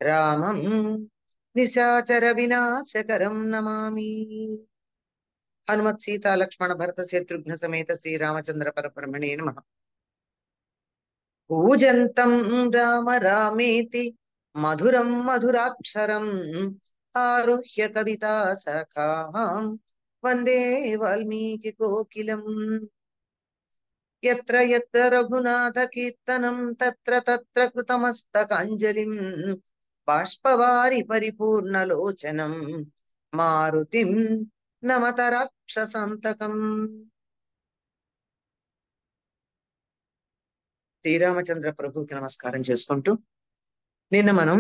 రామం నిశాచర వినాశకరం నమామి. హనుమత్ సీతా లక్ష్మణ భరత శత్రుఘ్న సమేత శ్రీరామచంద్ర పరబ్రహ్మణే నమః. కూజంతం రామ రామేతి మధురం మధురాక్షరం ఆరుహ్య కవితా సఖాం వందే వాల్మీకి కోకిలం. యత్ర యత్ర రఘునాథ కీర్తనం తత్ర తత్ర కృతమస్తకాంజలిం బాష్పవారి పరిపూర్ణలోచనం మారుతిం నమత రాక్షసాంతకం. శ్రీరామచంద్ర ప్రభుకి నమస్కారం చేసుకుంటూ నిన్న మనం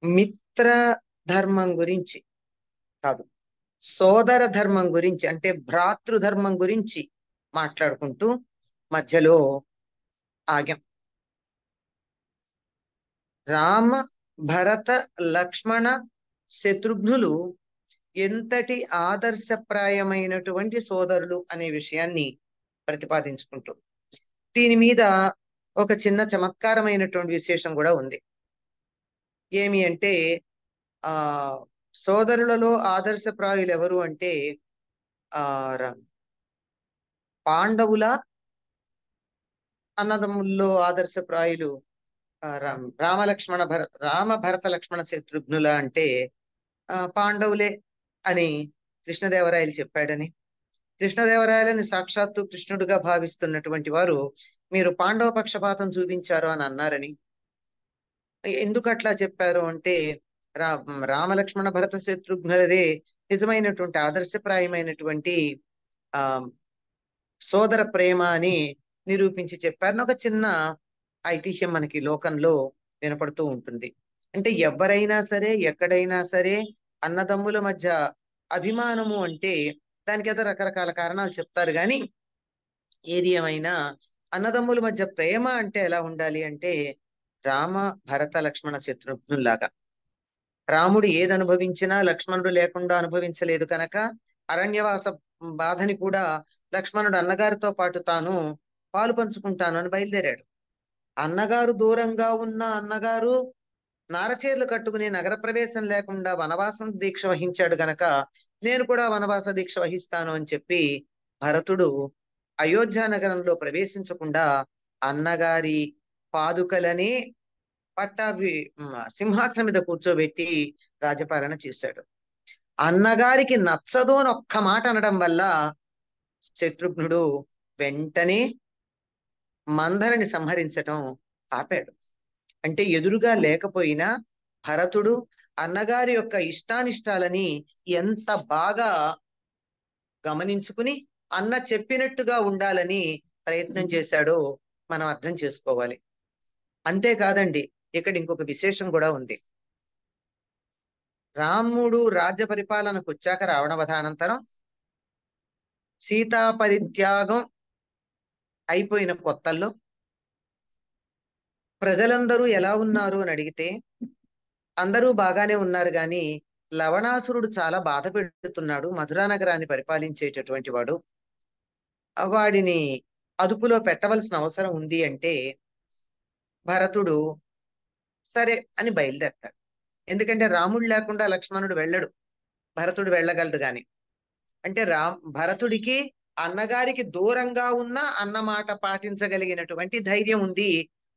మిత్ర ధర్మం గురించి కాదు, సోదర ధర్మం గురించి అంటే భ్రాతృధర్మం గురించి మాట్లాడుకుంటూ మధ్యలో ఆగాం. రామ భరత లక్ష్మణ శత్రుఘ్నులు ఎంతటి ఆదర్శప్రాయమైనటువంటి సోదరులు అనే విషయాన్ని ప్రతిపాదించుకుంటూ దీని మీద ఒక చిన్న చమత్కారమైనటువంటి విశేషం కూడా ఉంది. ఏమి అంటే ఆ సోదరులలో ఆదర్శప్రాయులు ఎవరు అంటే ఆ పాండవుల, అన్నదమ్ముల్లో ఆదర్శప్రాయులు రామ భరత లక్ష్మణ శత్రుఘ్నుల అంటే పాండవులే అని కృష్ణదేవరాయలు చెప్పాడని, కృష్ణదేవరాయలని సాక్షాత్తు కృష్ణుడిగా భావిస్తున్నటువంటి వారు మీరు పాండవ పక్షపాతం చూపించారు అని అన్నారని. ఎందుకు అట్లా చెప్పారు అంటే రా రామలక్ష్మణ భరత శత్రుఘ్నులదే నిజమైనటువంటి ఆదర్శప్రాయమైనటువంటి ఆ సోదర ప్రేమ అని నిరూపించి చెప్పారని ఒక చిన్న ఐతిహ్యం మనకి లోకంలో వినపడుతూ ఉంటుంది. అంటే ఎవరైనా సరే ఎక్కడైనా సరే అన్నదమ్ముల మధ్య అభిమానము అంటే దానికి ఏదో రకరకాల కారణాలు చెప్తారు కానీ ఏది ఏమైనా అన్నదమ్ముల మధ్య ప్రేమ అంటే ఎలా ఉండాలి అంటే రామ భరత లక్ష్మణ శత్రుఘ్నుల్లాగా. రాముడు ఏది అనుభవించినా లక్ష్మణుడు లేకుండా అనుభవించలేదు కనుక అరణ్యవాస బాధని కూడా లక్ష్మణుడు అన్నగారితో పాటు తాను పాలు పంచుకుంటాను అని బయలుదేరాడు. అన్నగారు దూరంగా ఉన్న అన్నగారు నారచీరలు కట్టుకుని నగర ప్రవేశం లేకుండా వనవాసం దీక్ష వహించాడు గనక నేను కూడా వనవాస దీక్ష వహిస్తాను అని చెప్పి భరతుడు అయోధ్య నగరంలో ప్రవేశించకుండా అన్నగారి పాదుకలని సింహాసనం మీద కూర్చోబెట్టి రాజపాలన చేశాడు. అన్నగారికి నచ్చదు అని ఒక్క మాట అనడం వల్ల శత్రుఘ్నుడు వెంటనే మందరని సంహరించటం ఆపాడు. అంటే ఎదురుగా లేకపోయినా భరతుడు అన్నగారి యొక్క ఇష్టానిష్టాలని ఎంత బాగా గమనించుకుని అన్న చెప్పినట్టుగా ఉండాలని ప్రయత్నం చేశాడో మనం అర్థం చేసుకోవాలి. అంతేకాదండి, ఇక్కడ ఇంకొక విశేషం కూడా ఉంది. రాముడు రాజ్య పరిపాలనకు వచ్చాక రావణవధానంతరం సీతా పరిత్యాగం అయిపోయిన కొత్తల్లో ప్రజలందరూ ఎలా ఉన్నారు అని అడిగితే అందరూ బాగానే ఉన్నారు గాని లవణాసురుడు చాలా బాధ పెడుతున్నాడు, మధురా నగరాన్ని పరిపాలించేటటువంటి వాడు, వాడిని అదుపులో పెట్టవలసిన అవసరం ఉంది అంటే భరతుడు సరే అని బయలుదేరతాడు. ఎందుకంటే రాముడు లేకుండా లక్ష్మణుడు వెళ్ళడు, భరతుడు వెళ్ళగలడు గాని. అంటే భరతుడికి అన్నగారికి దూరంగా ఉన్న అన్నమాట పాటించగలిగినటువంటి ధైర్యం ఉంది,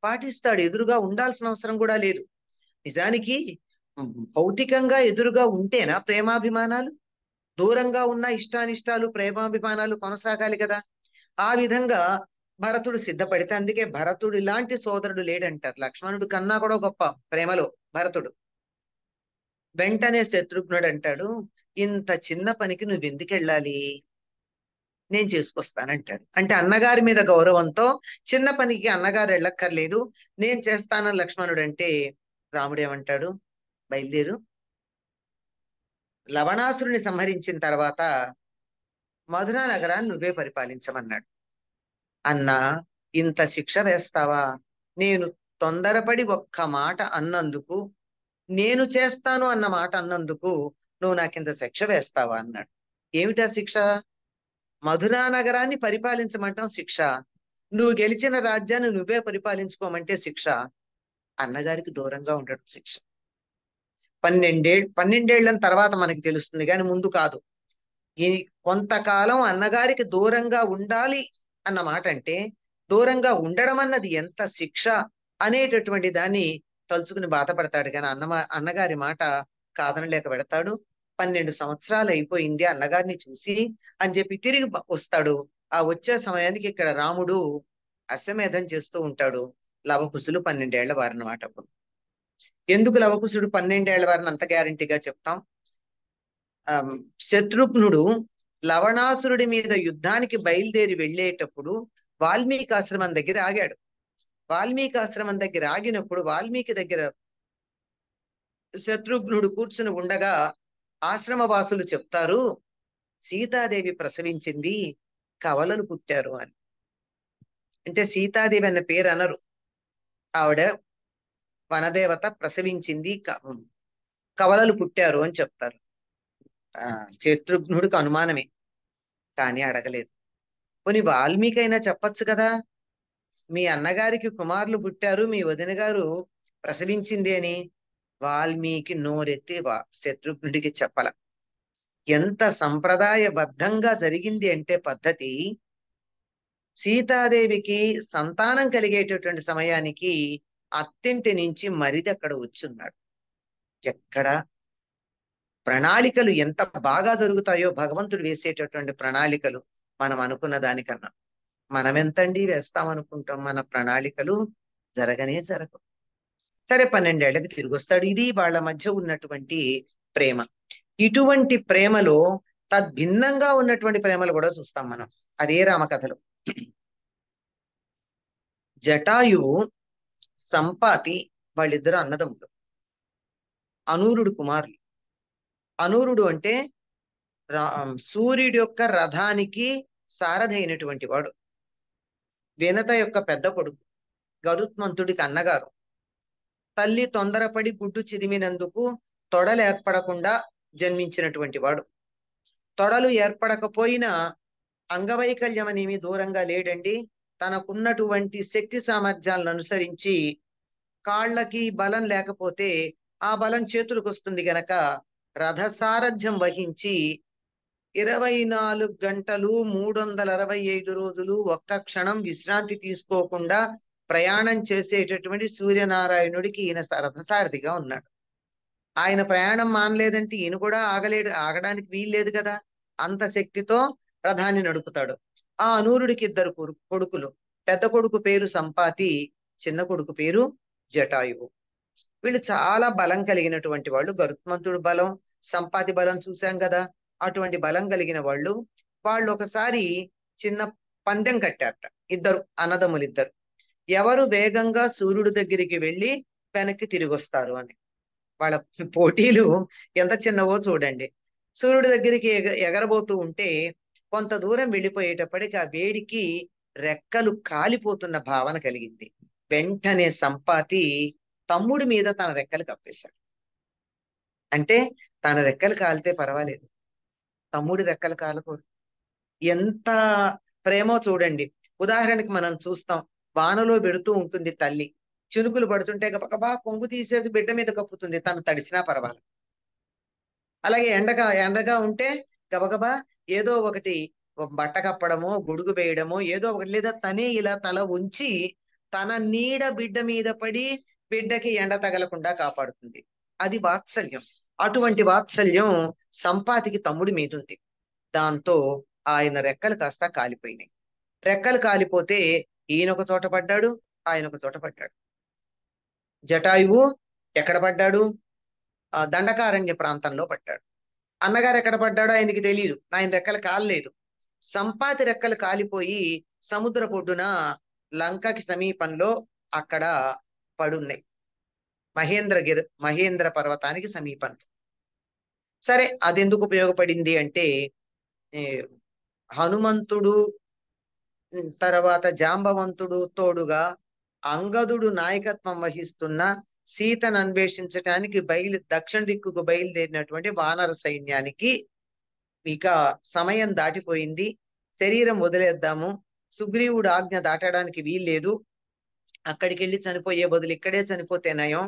పాటిస్తాడు. ఎదురుగా ఉండాల్సిన అవసరం కూడా లేదు. నిజానికి భౌతికంగా ఎదురుగా ఉంటేనా ప్రేమాభిమానాలు? దూరంగా ఉన్న ఇష్టానిష్టాలు ప్రేమాభిమానాలు కొనసాగాలి కదా. ఆ విధంగా భరతుడు సిద్ధపడితే, అందుకే భరతుడు ఇలాంటి సోదరుడు లేడంటారు. లక్ష్మణుడు కన్నా కూడా గొప్ప ప్రేమలో భరతుడు. వెంటనే శత్రుఘ్నుడు అంటాడు, ఇంత చిన్న పనికి నువ్వు ఎందుకు వెళ్ళాలి, నేను చేసుకొస్తానంటాడు. అంటే అన్నగారి మీద గౌరవంతో చిన్న పనికి అన్నగారు వెళ్ళక్కర్లేదు, నేను చేస్తానని లక్ష్మణుడు అంటే రాముడేమంటాడు, బయలుదేరు, లవణాసురుని సంహరించిన తర్వాత మధురా నగరాన్ని నువ్వే పరిపాలించమన్నాడు. అన్నా, ఇంత శిక్ష వేస్తావా? నేను తొందరపడి ఒక్క మాట అన్నందుకు, నేను చేస్తాను అన్న మాట అన్నందుకు నువ్వు నాకింత శిక్ష వేస్తావా అన్నాడు. ఏమిటా శిక్ష? మధురా నగరాన్ని పరిపాలించమంటాం శిక్ష, నువ్వు గెలిచిన రాజ్యాన్ని నువ్వే పరిపాలించుకోమంటే శిక్ష. అన్నగారికి దూరంగా ఉండడం శిక్ష. 12 తర్వాత మనకి తెలుస్తుంది, కానీ ముందు కాదు. ఈ కొంతకాలం అన్నగారికి దూరంగా ఉండాలి అన్న మాట అంటే, దూరంగా ఉండడం అన్నది ఎంత శిక్ష అనేటటువంటి దాన్ని తలుచుకుని బాధపడతాడు. కానీ అన్నగారి మాట కాదనలేక పెడతాడు. 12 సంవత్సరాలు అయిపోయింది అన్నగారిని చూసి అని చెప్పి తిరిగి వస్తాడు. ఆ వచ్చే సమయానికి ఇక్కడ రాముడు అశ్వమేధం చేస్తూ ఉంటాడు. లవకుశులు 12 వారనమాట. అప్పుడు ఎందుకు లవకుశుడు 12 వారిని అంత గ్యారంటీగా చెప్తాం? ఆ శత్రుఘ్నుడు లవణాసురుడి మీద యుద్ధానికి బయలుదేరి వెళ్ళేటప్పుడు వాల్మీకి ఆశ్రమం దగ్గర ఆగాడు. వాల్మీకి ఆశ్రమం దగ్గర ఆగినప్పుడు వాల్మీకి దగ్గర శత్రుఘ్నుడు కూర్చుని ఉండగా ఆశ్రమ వాసులు చెప్తారు, సీతాదేవి ప్రసవించింది, కవలలు పుట్టారు అని. అంటే సీతాదేవి అన్న పేరు అనరు, ఆవిడ వనదేవత ప్రసవించింది, కవలలు పుట్టారు అని చెప్తారు. శత్రుఘ్నుడికి అనుమానమే, కానీ అడగలేదు. పోనీ వాల్మీకి అయినా చెప్పచ్చు కదా, మీ అన్నగారికి కుమారులు పుట్టారు, మీ వదిన గారు ప్రసవించింది అని. వాల్మీకి నోరెత్తి శత్రుఘ్నుడికి చెప్పల. ఎంత సంప్రదాయబద్ధంగా జరిగింది అంటే పద్ధతి, సీతాదేవికి సంతానం కలిగేటటువంటి సమయానికి అత్తింటి నుంచి మరిది అక్కడ వచ్చున్నాడు. ఎక్కడ ప్రణాళికలు ఎంత బాగా జరుగుతాయో భగవంతుడు వేసేటటువంటి ప్రణాళికలు మనం అనుకున్న దానికన్నా. మనం ఎంతండి వేస్తామనుకుంటాం, మన ప్రణాళికలు జరగనే జరగవు. సరే 12 తిరిగి వస్తాడు. ఇది వాళ్ళ మధ్య ఉన్నటువంటి ప్రేమ. ఇటువంటి ప్రేమలో తద్భిన్నంగా ఉన్నటువంటి ప్రేమలు కూడా చూస్తాం మనం అదే రామకథలో. జటాయువు సంపాతి వాళ్ళిద్దరు అన్నదమ్ములు, అనూరుడు కుమారులు. అనూరుడు అంటే సూర్యుడి యొక్క రథానికి సారథి అయినటువంటి వాడు. వినత యొక్క పెద్ద కొడుకు, గరుత్మంతుడికి అన్నగారు. తల్లి తొందరపడి గుడ్డు చిదిమినందుకు తొడలు ఏర్పడకుండా జన్మించినటువంటి వాడు. తొడలు ఏర్పడకపోయినా అంగవైకల్యం అనేమి దూరంగా లేడండి. తనకున్నటువంటి శక్తి సామర్థ్యాలను అనుసరించి కాళ్ళకి బలం లేకపోతే ఆ బలం చేతులకు వస్తుంది గనక రథసారథ్యం వహించి 24 గంటలు 365 రోజులు ఒక్క క్షణం విశ్రాంతి తీసుకోకుండా ప్రయాణం చేసేటటువంటి సూర్యనారాయణుడికి ఈయన రథసారథిగా ఉన్నాడు. ఆయన ప్రయాణం మానలేదంటే ఈయన కూడా ఆగడానికి వీల్లేదు కదా. అంత శక్తితో రథాన్ని నడుపుతాడు. ఆ అనూరుడికి 2 కొడుకులు. పెద్ద కొడుకు పేరు సంపాతి, చిన్న కొడుకు పేరు జటాయువు. వీళ్ళు చాలా బలం కలిగినటువంటి వాళ్ళు. గరుత్మంతుడు బలం, సంపాతి బలం చూశాం కదా. అటువంటి బలం కలిగిన వాళ్ళు. వాళ్ళు ఒకసారి చిన్న పందెం కట్టారట, అన్నదమ్ములిద్దరు. ఎవరు వేగంగా సూర్యుడి దగ్గరికి వెళ్ళి వెనక్కి తిరిగి వస్తారు అని. వాళ్ళ పోటీలు ఎంత చిన్నవో చూడండి. సూర్యుడి దగ్గరికి ఎగరబోతూ ఉంటే కొంత దూరం వెళ్ళిపోయేటప్పటికి ఆ వేడికి రెక్కలు కాలిపోతున్న భావన కలిగింది. వెంటనే సంపాతి తమ్ముడి మీద తన రెక్కలు కప్పేశాడు. అంటే తన రెక్కలు కాలితే పర్వాలేదు, తమ్ముడి రెక్కలు కాలకూడదు. ఎంత ప్రేమో చూడండి. ఉదాహరణకి మనం చూస్తాం, వానలో పెడుతూ ఉంటుంది తల్లి, చినుకులు పడుతుంటే గబగబా కొంగు తీసేది బిడ్డ మీద కప్పుతుంది, తను తడిసినా పర్వాలేదు. అలాగే ఎండగా ఉంటే గబగబా ఏదో ఒకటి బట్ట కప్పడమో గొడుగు వేయడమో ఏదో ఒకటి, లేదా తనే ఇలా తల ఉంచి తన నీడ బిడ్డ మీద పడి బిడ్డకి ఎండ తగలకుండా కాపాడుతుంది. అది వాత్సల్యం. అటువంటి వాత్సల్యం సంపాతికి తమ్ముడి మీద ఉంది. దాంతో ఆయన రెక్కలు కాస్త కాలిపోయినాయి. రెక్కలు కాలిపోతే ఈయన ఒక చోట పడ్డాడు, ఆయన ఒక చోట పడ్డాడు. జటాయువు ఎక్కడ పడ్డాడు? దండకారణ్య ప్రాంతంలో పడ్డాడు. అన్నగారు ఎక్కడ పడ్డాడో ఆయనకి తెలియదు, ఆయన రెక్కలు కాలలేదు. సంపాతి రెక్కలు కాలిపోయి సముద్ర పొడ్డున లంకకి సమీపంలో అక్కడ పడున్నాయి, మహేంద్ర పర్వతానికి సమీపంలో. సరే, అదెందుకు ఉపయోగపడింది అంటే హనుమంతుడు తర్వాత జాంబవంతుడు తోడుగా అంగదుడు నాయకత్వం వహిస్తున్న సీతను అన్వేషించడానికి దక్షిణ దిక్కుకు బయలుదేరినటువంటి వానర సైన్యానికి ఇక సమయం దాటిపోయింది, శరీరం వదిలేద్దాము, సుగ్రీవుడు ఆజ్ఞ దాటడానికి వీల్లేదు అక్కడికి వెళ్ళి చనిపోయే బదులు ఇక్కడే చనిపోతే నయం,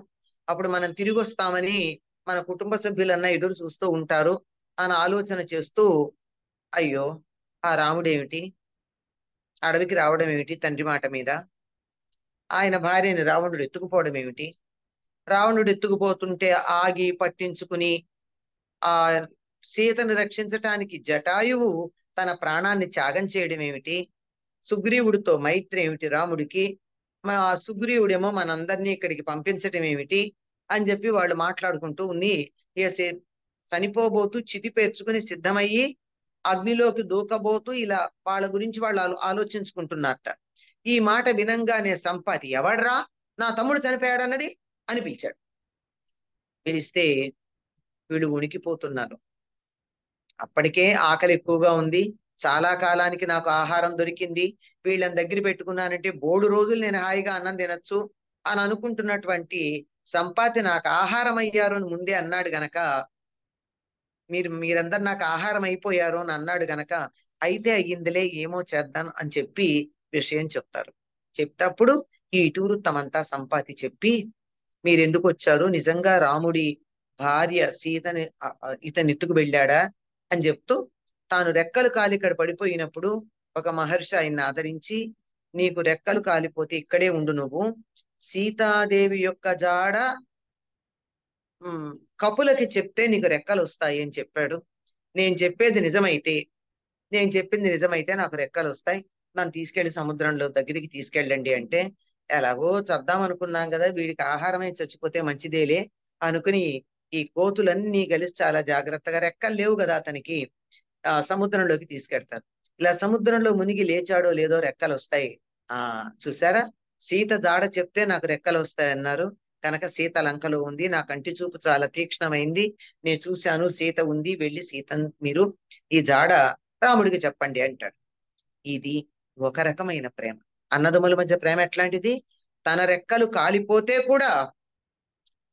అప్పుడు మనం తిరిగి వస్తామని మన కుటుంబ సభ్యులన్నా ఎదురు చూస్తూ ఉంటారు అని ఆలోచన చేస్తూ, అయ్యో ఆ రాముడు ఏమిటి అడవికి రావడం ఏమిటి తండ్రి మాట మీద, ఆయన భార్యని రావణుడు ఎత్తుకుపోవడం ఏమిటి, రావణుడు ఎత్తుకుపోతుంటే ఆగి పట్టించుకుని ఆ సీతను రక్షించటానికి జటాయువు తన ప్రాణాన్ని త్యాగం చేయడం ఏమిటి, సుగ్రీవుడితో మైత్రి ఏమిటి రాముడికి, మా సుగ్రీవుడేమో మనందరినీ ఇక్కడికి పంపించటం ఏమిటి అని చెప్పి వాళ్ళు మాట్లాడుకుంటూ ఉన్ని చనిపోబోతూ చితి పేర్చుకుని సిద్ధమయ్యి అగ్నిలోకి దూకబోతూ ఇలా వాళ్ళ గురించి వాళ్ళు ఆలోచించుకుంటున్నారట. ఈ మాట వినంగానే సంపాతి ఎవడ్రా నా తమ్ముడు చనిపోయాడన్నది అని పిలిచాడు. పిలిస్తే వీళ్ళు ఉనికిపోతున్నారు. అప్పటికే ఆకలి ఎక్కువగా ఉంది, చాలా కాలానికి నాకు ఆహారం దొరికింది, వీళ్ళని దగ్గర పెట్టుకున్నానంటే బోడు రోజులు నేను హాయిగా అన్నం తినచ్చు అని అనుకుంటున్నటువంటి సంపాతి నాకు ఆహారం అయ్యారు అని ముందే అన్నాడు గనక, మీరందరు నాకు ఆహారం అయిపోయారు అని అన్నాడు గనక, అయితే అయ్యిందిలే ఏమో చేద్దాం అని చెప్పి విషయం చెప్తారు. చెప్తప్పుడు ఈ ఇతివృత్తమంతా సంపాతి చెప్పి, మీరెందుకు వచ్చారు, నిజంగా రాముడి భార్య సీతని ఇతని ఎత్తుకు వెళ్ళాడా అని చెప్తూ, తాను రెక్కలు కాలి ఇక్కడ పడిపోయినప్పుడు ఒక మహర్షి ఆయన్ని ఆదరించి, నీకు రెక్కలు కాలిపోతే ఇక్కడే ఉండు, నువ్వు సీతాదేవి యొక్క జాడ కపులకి చెప్తే నీకు రెక్కలు వస్తాయి అని చెప్పాడు. నేను చెప్పేది నిజమైతే, నేను చెప్పింది నిజమైతే నాకు రెక్కలు వస్తాయి, నన్ను తీసుకెళ్లి సముద్రంలో దగ్గరికి తీసుకెళ్ళండి అంటే, ఎలాగో చద్దాం అనుకున్నాం కదా, వీడికి ఆహారమే చచ్చిపోతే మంచిదేలే అనుకుని ఈ కోతులన్నీ కలిసి చాలా జాగ్రత్తగా, రెక్కలు లేవు కదా అతనికి, సముద్రంలోకి తీసుకెడతారు. ఇలా సముద్రంలో మునిగి లేచాడో లేదో రెక్కలు వస్తాయి. చూసారా, సీత జాడ చెప్తే నాకు రెక్కలు వస్తాయి అన్నారు కనుక సీత లంకలో ఉంది, నా కంటి చూపు చాలా తీక్ష్ణమైంది, నేను చూశాను సీత ఉంది, వెళ్ళి సీత మీరు ఈ జాడ రాముడికి చెప్పండి అంటాడు. ఇది ఒక రకమైన ప్రేమ. అన్నదమ్ముల మధ్య ప్రేమ ఎట్లాంటిది, తన రెక్కలు కాలిపోతే కూడా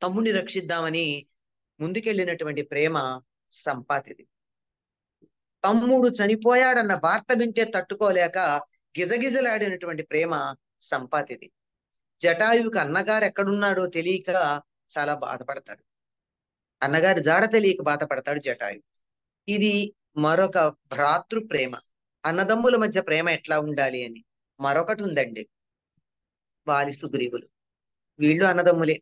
తమ్ముడిని రక్షిద్దామని ముందుకెళ్ళినటువంటి ప్రేమ సంపాతిది. తమ్ముడు చనిపోయాడన్న వార్త వింటే తట్టుకోలేక గిజగిజలాడినటువంటి ప్రేమ సంపాతిది. జటాయువుకి అన్నగారు ఎక్కడున్నాడో తెలియక చాలా బాధపడతాడు, అన్నగారి జాడ తెలియక బాధపడతాడు జటాయు. ఇది మరొక భ్రాతృ ప్రేమ. అన్నదమ్ముల మధ్య ప్రేమ ఎట్లా ఉండాలి అని మరొకటి ఉందండి, వాలి సుగ్రీవులు. వీళ్ళు అన్నదమ్ములే,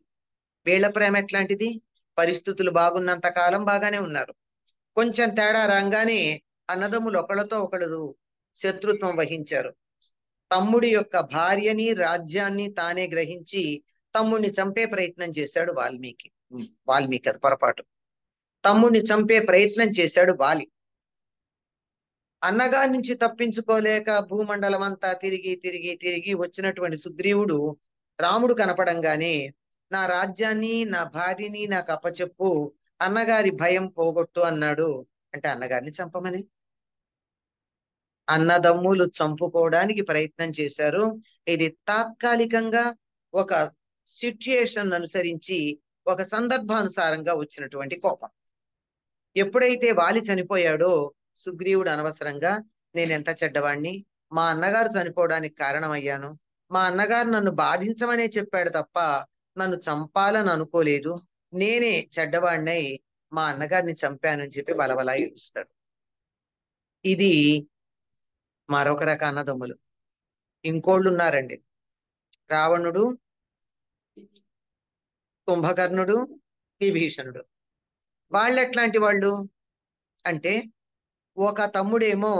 వీళ్ళ ప్రేమ ఎట్లాంటిది, పరిస్థితులు బాగున్నంత కాలం బాగానే ఉన్నారు, కొంచెం తేడా రాగానే అన్నదమ్ములు ఒకళ్ళతో ఒకళ్ళు శత్రుత్వం వహించారు. తమ్ముడి యొక్క భార్యని రాజ్యాన్ని తానే గ్రహించి తమ్ముడిని చంపే ప్రయత్నం చేశాడు వాల్మీకి. వాల్మీకి అది పొరపాటు, తమ్ముడిని చంపే ప్రయత్నం చేశాడు వాలి. అన్నగారి నుంచి తప్పించుకోలేక భూమండలం అంతా తిరిగి తిరిగి తిరిగి వచ్చినటువంటి సుగ్రీవుడు రాముడు కనపడంగానే, నా రాజ్యాన్ని నా భార్యని నాకు అప్పచెప్పు, అన్నగారి భయం పోగొట్టు అన్నాడు. అంటే అన్నగారిని చంపమని. అన్నదమ్ములు చంపుకోవడానికి ప్రయత్నం చేశారు. ఇది తాత్కాలికంగా ఒక సిచ్యుయేషన్ అనుసరించి ఒక సందర్భానుసారంగా వచ్చినటువంటి కోపం. ఎప్పుడైతే వాలి చనిపోయాడో సుగ్రీవుడు అనవసరంగా, నేను ఎంత చెడ్డవాణ్ణి, మా అన్నగారు చనిపోవడానికి కారణమయ్యాను, మా అన్నగారు నన్ను బాధించమనే చెప్పాడు తప్ప నన్ను చంపాలని అనుకోలేదు, నేనే చెడ్డవాణ్ణై మా అన్నగారిని చంపానని చెప్పి బలబలా ఏడుస్తాడు. ఇది మరొక రక అన్నదమ్ములు. ఇంకోళ్ళు ఉన్నారండి, రావణుడు, కుంభకర్ణుడు, విభీషణుడు. వాళ్ళు ఎట్లాంటి వాళ్ళు అంటే, ఒక తమ్ముడేమో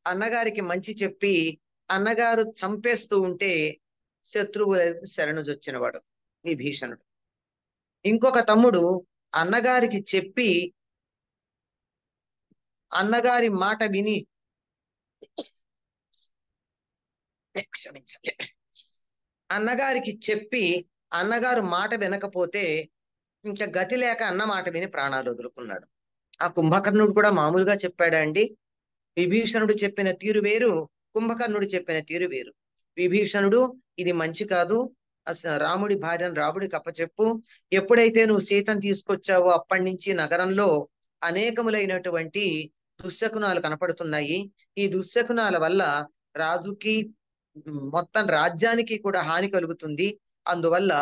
అన్నగారికి మంచి చెప్పి అన్నగారు చంపేస్తూ ఉంటే శత్రువు శరణుజొచ్చినవాడు విభీషణుడు. ఇంకొక తమ్ముడు అన్నగారికి చెప్పి అన్నగారి మాట విని, క్షమించాలి, అన్నగారికి చెప్పి అన్నగారు మాట వినకపోతే ఇంకా గతి లేక అన్న మాట విని ప్రాణాలు వదులుకున్నాడు. ఆ కుంభకర్ణుడు కూడా మామూలుగా చెప్పాడా అండి? విభీషణుడు చెప్పిన తీరు వేరు, కుంభకర్ణుడు చెప్పిన తీరు వేరు. విభీషణుడు, ఇది మంచి కాదు, రాముడి భార్యను రాముడికి అప్పచెప్పు, ఎప్పుడైతే నువ్వు సీతను తీసుకొచ్చావో అప్పటి నుంచి నగరంలో అనేకములైనటువంటి దుశ్శకునాలు కనపడుతున్నాయి, ఈ దుశ్శకునాల వల్ల రాజుకి మొత్తం రాజ్యానికి కూడా హాని కలుగుతుంది. అందువల్ల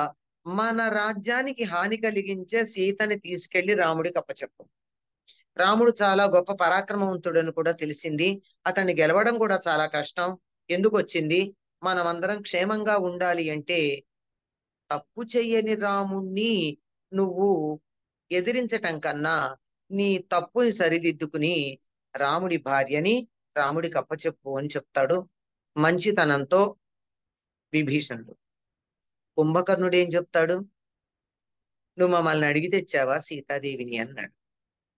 మన రాజ్యానికి హాని కలిగించే సీతని తీసుకెళ్లి రాముడికి అప్పచెప్పు. రాముడు చాలా గొప్ప పరాక్రమవంతుడని కూడా తెలిసింది. అతన్ని గెలవడం కూడా చాలా కష్టం. ఎందుకు వచ్చింది? మనమందరం క్షేమంగా ఉండాలి అంటే తప్పు చెయ్యని రాముణ్ణి నువ్వు ఎదిరించటం కన్నా నీ తప్పుని సరిదిద్దుకుని రాముడి భార్యని రాముడికి అప్పచెప్పు అని చెప్తాడు మంచితనంతో విభీషణుడు. కుంభకర్ణుడు ఏం చెప్తాడు? నువ్వు మమ్మల్ని అడిగి తెచ్చావా సీతాదేవిని అన్నాడు.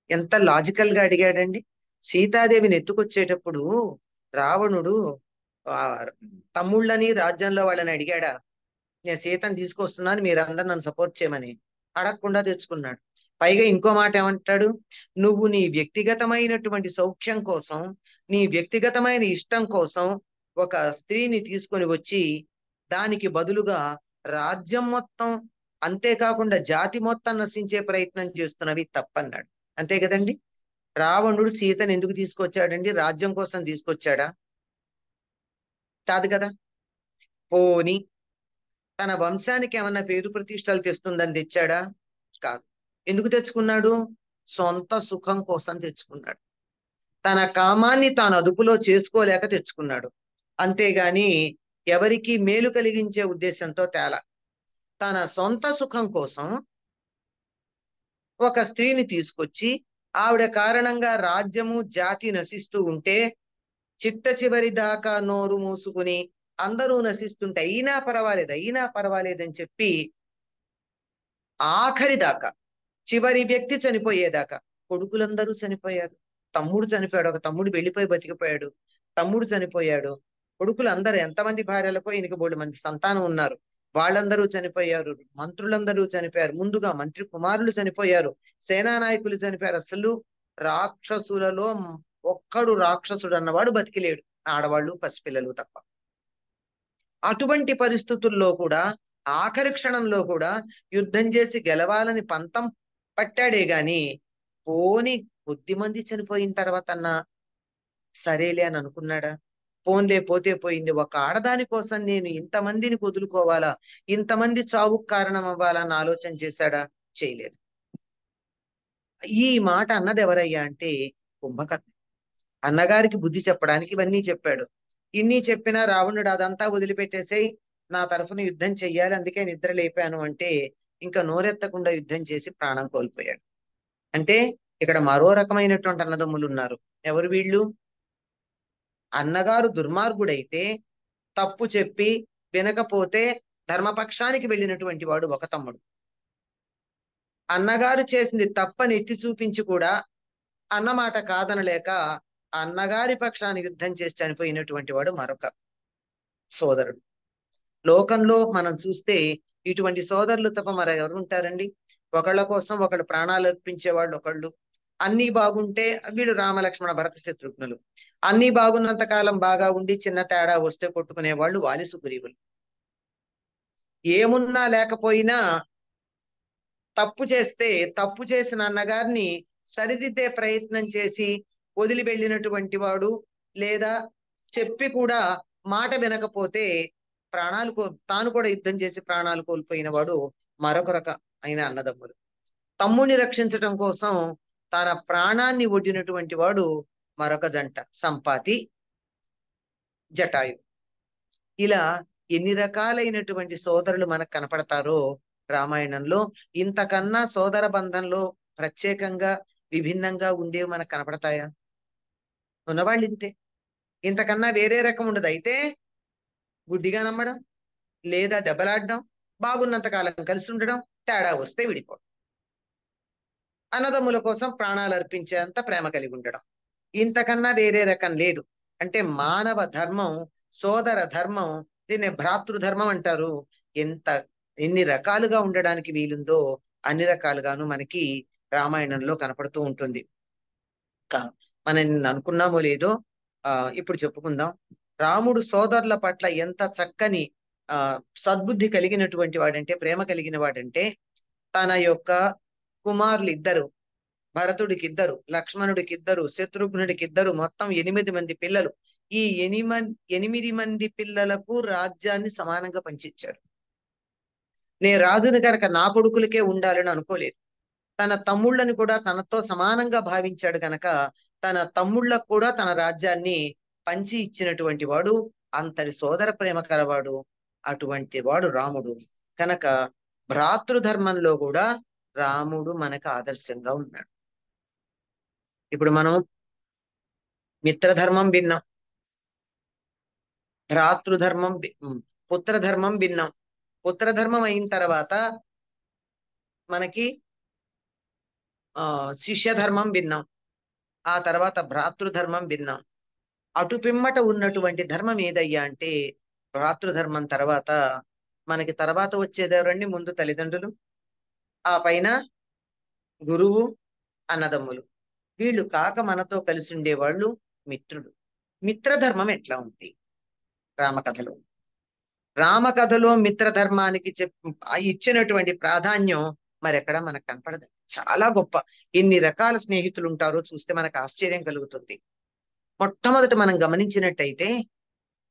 ఎంత లాజికల్ గా అడిగాడండి. సీతాదేవిని ఎత్తుకొచ్చేటప్పుడు రావణుడు ఆ తమ్ముళ్ళని రాజ్యంలో వాళ్ళని అడిగాడా? నేను సీతను తీసుకొస్తున్నాను, మీరందరూ నన్ను సపోర్ట్ చేయమని. అడగకుండా తెచ్చుకున్నాడు. పైగా ఇంకో మాట ఏమంటాడు? నువ్వు నీ వ్యక్తిగతమైనటువంటి సౌఖ్యం కోసం, నీ వ్యక్తిగతమైన ఇష్టం కోసం ఒక స్త్రీని తీసుకొని వచ్చి దానికి బదులుగా రాజ్యం మొత్తం, అంతేకాకుండా జాతి మొత్తం నశించే ప్రయత్నం చేస్తున్నవి తప్పన్నాడు. అంతే కదండి. రావణుడు సీతను ఎందుకు తీసుకొచ్చాడండి? రాజ్యం కోసం తీసుకొచ్చాడా? కాదు కదా. పోని తన వంశానికి ఏమన్నా పేరు ప్రతిష్టలు తెస్తుందని తెచ్చాడా? కాదు. ఎందుకు తెచ్చుకున్నాడు? సొంత సుఖం కోసం తెచ్చుకున్నాడు. తన కామాన్ని తాను అదుపులో చేసుకోలేక తెచ్చుకున్నాడు. అంతేగాని ఎవరికి మేలు కలిగించే ఉద్దేశంతో తేల. తన సొంత సుఖం కోసం ఒక స్త్రీని తీసుకొచ్చి ఆవిడ కారణంగా రాజ్యము జాతి నశిస్తూ ఉంటే చిట్ట చివరి దాకా నోరు మూసుకుని అందరూ నశిస్తుంటే అయినా పర్వాలేదని చెప్పి ఆఖరి దాకా, చివరి వ్యక్తి చనిపోయేదాకా, కొడుకులందరూ చనిపోయారు. తమ్ముడు చనిపోయాడు. ఒక తమ్ముడు వెళ్ళిపోయి బతికిపోయాడు. తమ్ముడు చనిపోయాడు. కొడుకులు అందరూ, ఎంతమంది భార్యలకో ఈయనకి బోల్డు మంది సంతానం ఉన్నారు, వాళ్ళందరూ చనిపోయారు. మంత్రులందరూ చనిపోయారు. ముందుగా మంత్రి కుమారులు చనిపోయారు. సేనా నాయకులు చనిపోయారు. అసలు రాక్షసులలో ఒక్కడు రాక్షసుడు అన్నవాడు బతికిలేడు, ఆడవాళ్ళు పసిపిల్లలు తప్ప. అటువంటి పరిస్థితుల్లో కూడా ఆఖరి క్షణంలో కూడా యుద్ధం చేసి గెలవాలని పంతం పట్టాడే గాని పోని కొద్ది మంది చనిపోయిన తర్వాత అన్నా సరేలే అని అనుకున్నాడా? పోన్లే పోతే పోయింది, ఒక ఆడదాని కోసం నేను ఇంతమందిని వదులుకోవాలా, ఇంతమంది చావుకు కారణం అవ్వాలా అని ఆలోచన చేశాడా? చేయలేదు. ఈ మాట అన్నది ఎవరయ్యా అంటే కుంభకర్ణ. అన్నగారికి బుద్ధి చెప్పడానికి ఇవన్నీ చెప్పాడు. ఇన్ని చెప్పినా రావణుడు అదంతా వదిలిపెట్టేసేయ్, నా తరఫున యుద్ధం చెయ్యాలి అందుకే నిద్ర లేపాను అంటే ఇంకా నోరెత్తకుండా యుద్ధం చేసి ప్రాణం కోల్పోయాడు. అంటే ఇక్కడ మరో రకమైనటువంటి అన్నదమ్ములు ఉన్నారు. ఎవరు వీళ్ళు? అన్నగారు దుర్మార్గుడైతే తప్పు చెప్పి వినకపోతే ధర్మపక్షానికి వెళ్ళినటువంటి వాడు ఒక తమ్ముడు. అన్నగారు చేసింది తప్పని ఎత్తి చూపించి కూడా అన్నమాట కాదనలేక అన్నగారి పక్షాన్ని యుద్ధం చేసి చనిపోయినటువంటి వాడు మరొక సోదరుడు. లోకంలో మనం చూస్తే ఇటువంటి సోదరులు తప్ప మరి ఎవరు ఉంటారండి? ఒకళ్ళ కోసం ఒకళ్ళు ప్రాణాలు అర్పించే వాళ్ళు ఒకళ్ళు. అన్ని బాగుంటే వీళ్ళు రామలక్ష్మణ భరత శత్రుఘ్నులు. అన్ని బాగున్నంత కాలం బాగా ఉండి చిన్న తేడా వస్తే కొట్టుకునే వాళ్ళు వాలి సుగ్రీవులు. ఏమున్నా లేకపోయినా తప్పు చేస్తే తప్పు చేసిన అన్నగారిని సరిదిద్దే ప్రయత్నం చేసి వదిలి వెళ్ళినటువంటి వాడు, లేదా చెప్పి కూడా మాట వినకపోతే తాను కూడా యుద్ధం చేసి ప్రాణాలు కోల్పోయిన వాడు మరొక రకం అయిన అన్నదమ్ములు. తమ్ముడిని రక్షించటం కోసం తన ప్రాణాన్ని ఒడ్డినటువంటి వాడు మరొక జంట, సంపాతి జటాయు. ఇలా ఎన్ని రకాలైనటువంటి సోదరులు మనకు కనపడతారో రామాయణంలో. ఇంతకన్నా సోదర బంధంలో ప్రత్యేకంగా విభిన్నంగా ఉండేవి మనకు కనపడతాయా? ఉన్నవాళ్ళు ఇంతే, ఇంతకన్నా వేరే రకం ఉండదు. అయితే గుడ్డిగా నమ్మడం, లేదా దెబ్బలాడడం, బాగున్నంత కాలం కలిసి ఉండడం, తేడా వస్తే విడిపోవడం, అన్నదమ్ముల కోసం ప్రాణాలు అర్పించేంత ప్రేమ కలిగి ఉండడం, ఇంతకన్నా వేరే రకం లేదు. అంటే మానవ ధర్మం, సోదర ధర్మం, దీన్ని భ్రాతృధర్మం అంటారు. ఎంత ఎన్ని రకాలుగా ఉండడానికి వీలుందో అన్ని రకాలుగాను మనకి రామాయణంలో కనపడుతూ ఉంటుంది. మనం అనుకున్నామో లేదో ఇప్పుడు చెప్పుకుందాం. రాముడు సోదరుల పట్ల ఎంత చక్కని సద్బుద్ధి కలిగినటువంటి వాడంటే, ప్రేమ కలిగిన వాడంటే, తన యొక్క కుమారులు ఇద్దరు, భరతుడికి ఇద్దరు, లక్ష్మణుడికి ఇద్దరు, శత్రుఘ్నుడికి ఇద్దరు, మొత్తం 8 మంది పిల్లలు. ఈ 8 మంది పిల్లలకు రాజ్యాన్ని సమానంగా పంచిచ్చాడు. నేను రాజుని కనుక నా కొడుకులకే ఉండాలని అనుకోలేదు. తన తమ్ముళ్ళని కూడా తనతో సమానంగా భావించాడు గనక తన తమ్ముళ్ళకు కూడా తన రాజ్యాన్ని పంచి ఇచ్చినటువంటి వాడు, అంతటి సోదర ప్రేమ కలవాడు, అటువంటి వాడు రాముడు. కనుక భ్రాతృధర్మంలో కూడా రాముడు మనకు ఆదర్శంగా ఉన్నాడు. ఇప్పుడు మనం మిత్రధర్మం భిన్నం, భ్రాతృధర్మం పుత్రధర్మం భిన్నం. పుత్రధర్మం అయిన తర్వాత మనకి శిష్యధర్మం భిన్నం, ఆ తర్వాత భ్రాతృధర్మం భిన్నం. అటు పిమ్మట ఉన్నటువంటి ధర్మం ఏదయ్యా అంటే భ్రాతృధర్మం తర్వాత మనకి తర్వాత వచ్చేదెవరండి? ముందు తల్లిదండ్రులు, ఆ పైన గురువు, అన్నదమ్ములు. వీళ్ళు కాక మనతో కలిసి ఉండేవాళ్ళు మిత్రుడు. మిత్రధర్మం ఎట్లా ఉంది రామకథలో? రామకథలో మిత్రధర్మానికి ఇచ్చినటువంటి ప్రాధాన్యం మరెక్కడ మనకు కనపడదు. చాలా గొప్ప. ఎన్ని రకాల స్నేహితులు ఉంటారో చూస్తే మనకు ఆశ్చర్యం కలుగుతుంది. మొట్టమొదట మనం గమనించినట్టయితే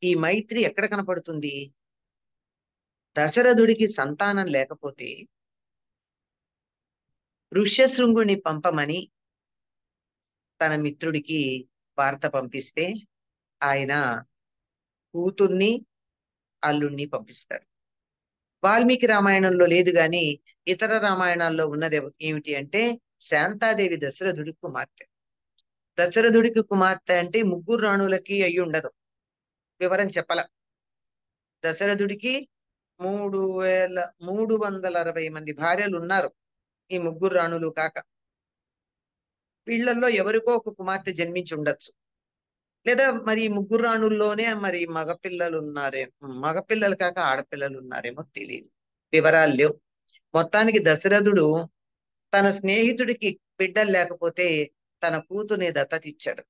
ఈ మైత్రి ఎక్కడ కనపడుతుంది? దశరథుడికి సంతానం లేకపోతే ఋష్యశృంగుని పంపమని తన మిత్రుడికి వార్త పంపిస్తే ఆయన కూతుర్ని, అల్లుణ్ణి పంపిస్తాడు. వాల్మీకి రామాయణంలో లేదు గాని ఇతర రామాయణాల్లో ఉన్నది ఏమిటి అంటే శాంతాదేవి దశరథుడి కుమార్తె. దశరథుడికి కుమార్తె అంటే ముగ్గురు రాణులకి అయ్యి ఉండదు. వివరం చెప్పల. దశరథుడికి 3360 మంది భార్యలు ఉన్నారు, ఈ ముగ్గురు రాణులు కాక. వీళ్ళల్లో ఎవరికో ఒక కుమార్తె జన్మించి ఉండొచ్చు, లేదా మరి ఈ ముగ్గురు రాణుల్లోనే మరి మగపిల్లలు ఉన్నారేమో, మగపిల్లలు కాక ఆడపిల్లలు ఉన్నారేమో తెలియదు, వివరాలు లేవు. మొత్తానికి దశరథుడు తన స్నేహితుడికి బిడ్డలు లేకపోతే తన కూతుర్ని దత్తత ఇచ్చాడు.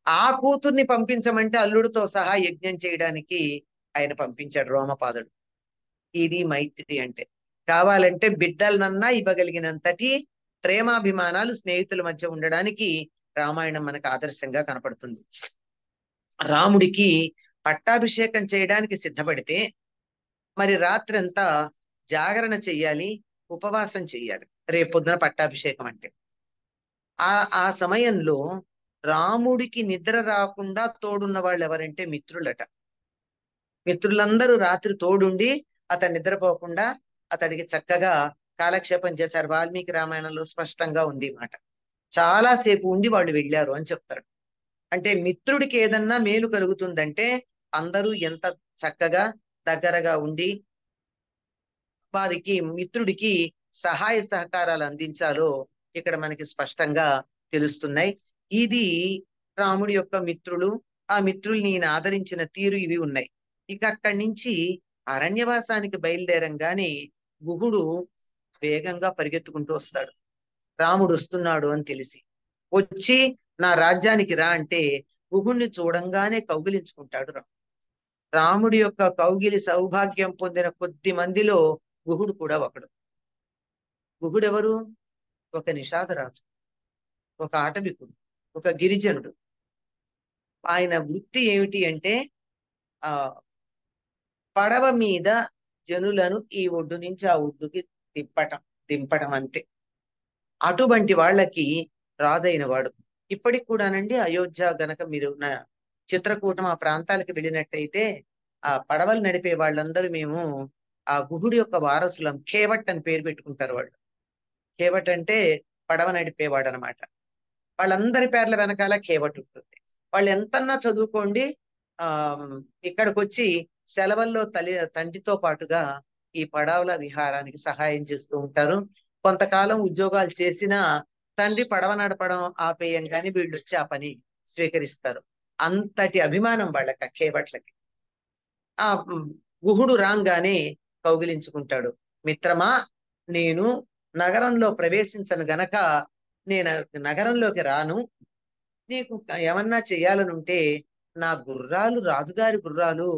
ఆ కూతుర్ని పంపించమంటే అల్లుడితో సహా యజ్ఞం చేయడానికి ఆయన పంపించాడు రోమపాదుడు. ఇది మైత్రి అంటే. కావాలంటే బిడ్డలనన్నా ఇవ్వగలిగినంతటి ప్రేమాభిమానాలు స్నేహితుల మధ్య ఉండడానికి రామాయణం మనకు ఆదర్శంగా కనపడుతుంది. రాముడికి పట్టాభిషేకం చేయడానికి సిద్ధపడితే మరి రాత్రంతా జాగరణ చెయ్యాలి, ఉపవాసం చెయ్యాలి, రేపొద్దున పట్టాభిషేకం అంటే. ఆ సమయంలో రాముడికి నిద్ర రాకుండా తోడున్న వాళ్ళు ఎవరంటే మిత్రులట. మిత్రులందరూ రాత్రి తోడుండి అతను నిద్రపోకుండా అతడికి చక్కగా కాలక్షేపం చేశారు. వాల్మీకి రామాయణంలో స్పష్టంగా ఉంది మాట. చాలా సేపు ఉండి వాళ్ళు వెళ్ళారు అని చెప్తాడు. అంటే మిత్రుడికి ఏదన్నా మేలు కలుగుతుందంటే అందరూ ఎంత చక్కగా దగ్గరగా ఉండి వారికి మిత్రుడికి సహాయ సహకారాలు అందించాలో ఇక్కడ మనకి స్పష్టంగా తెలుస్తున్నాయి. ఇది రాముడి యొక్క మిత్రులు, ఆ మిత్రుల్ని ఈయన ఆదరించిన తీరు ఇవి ఉన్నాయి. ఇక అక్కడి నుంచి అరణ్యవాసానికి బయలుదేరంగానే గుహుడు వేగంగా పరిగెత్తుకుంటూ వస్తాడు. రాముడు వస్తున్నాడు అని తెలిసి వచ్చి నా రాజ్యానికి రా అంటే గుహుణ్ణి చూడంగానే కౌగిలించుకుంటాడు రాముడి యొక్క కౌగిలి సౌభాగ్యం పొందిన కొద్ది మందిలో గుహుడు కూడా ఒకడు. గుహుడెవరు? ఒక నిషాదరాజు, ఒక ఆటవికుడు, ఒక గిరిజనుడు. ఆయన వృత్తి ఏమిటి అంటే ఆ పడవ మీద జనులను ఈ ఒడ్డు నుంచి ఆ ఒడ్డుకి దింపటం అంతే. అటువంటి వాళ్ళకి రాజైన వాడు. ఇప్పటికి కూడానండి అయోధ్య గనక మీరు చిత్రకూటం ఆ ప్రాంతాలకు వెళ్ళినట్టయితే ఆ పడవలు నడిపే వాళ్ళందరూ మేము ఆ గుహుడి యొక్క వారసులం, ఖేవట్ అని పేరు పెట్టుకుంటారు వాళ్ళు. ఖేవట్ అంటే పడవ నడిపేవాడు అనమాట. వాళ్ళందరి పేర్ల వెనకాల ఖేవట్ ఉంటుంది. వాళ్ళు ఎంతన్నా చదువుకోండి, ఆ ఇక్కడికి వచ్చి సెలవుల్లో తండ్రితో పాటుగా ఈ పడవల విహారానికి సహాయం చేస్తూ ఉంటారు. కొంతకాలం ఉద్యోగాలు చేసినా తండ్రి పడవ నడపడం ఆపేయంగానే వీళ్ళు వచ్చి ఆ పని స్వీకరిస్తారు. అంతటి అభిమానం వాళ్ళకి ఆ ఖేవట్లకి. ఆ గుహుడు రాంగానే కౌగిలించుకుంటాడు. మిత్రమా, నేను నగరంలో ప్రవేశించను గనక నేను నగరంలోకి రాను. నీకు ఏమన్నా చెయ్యాలనుంటే నా గుర్రాలు రాజుగారి గుర్రాలు,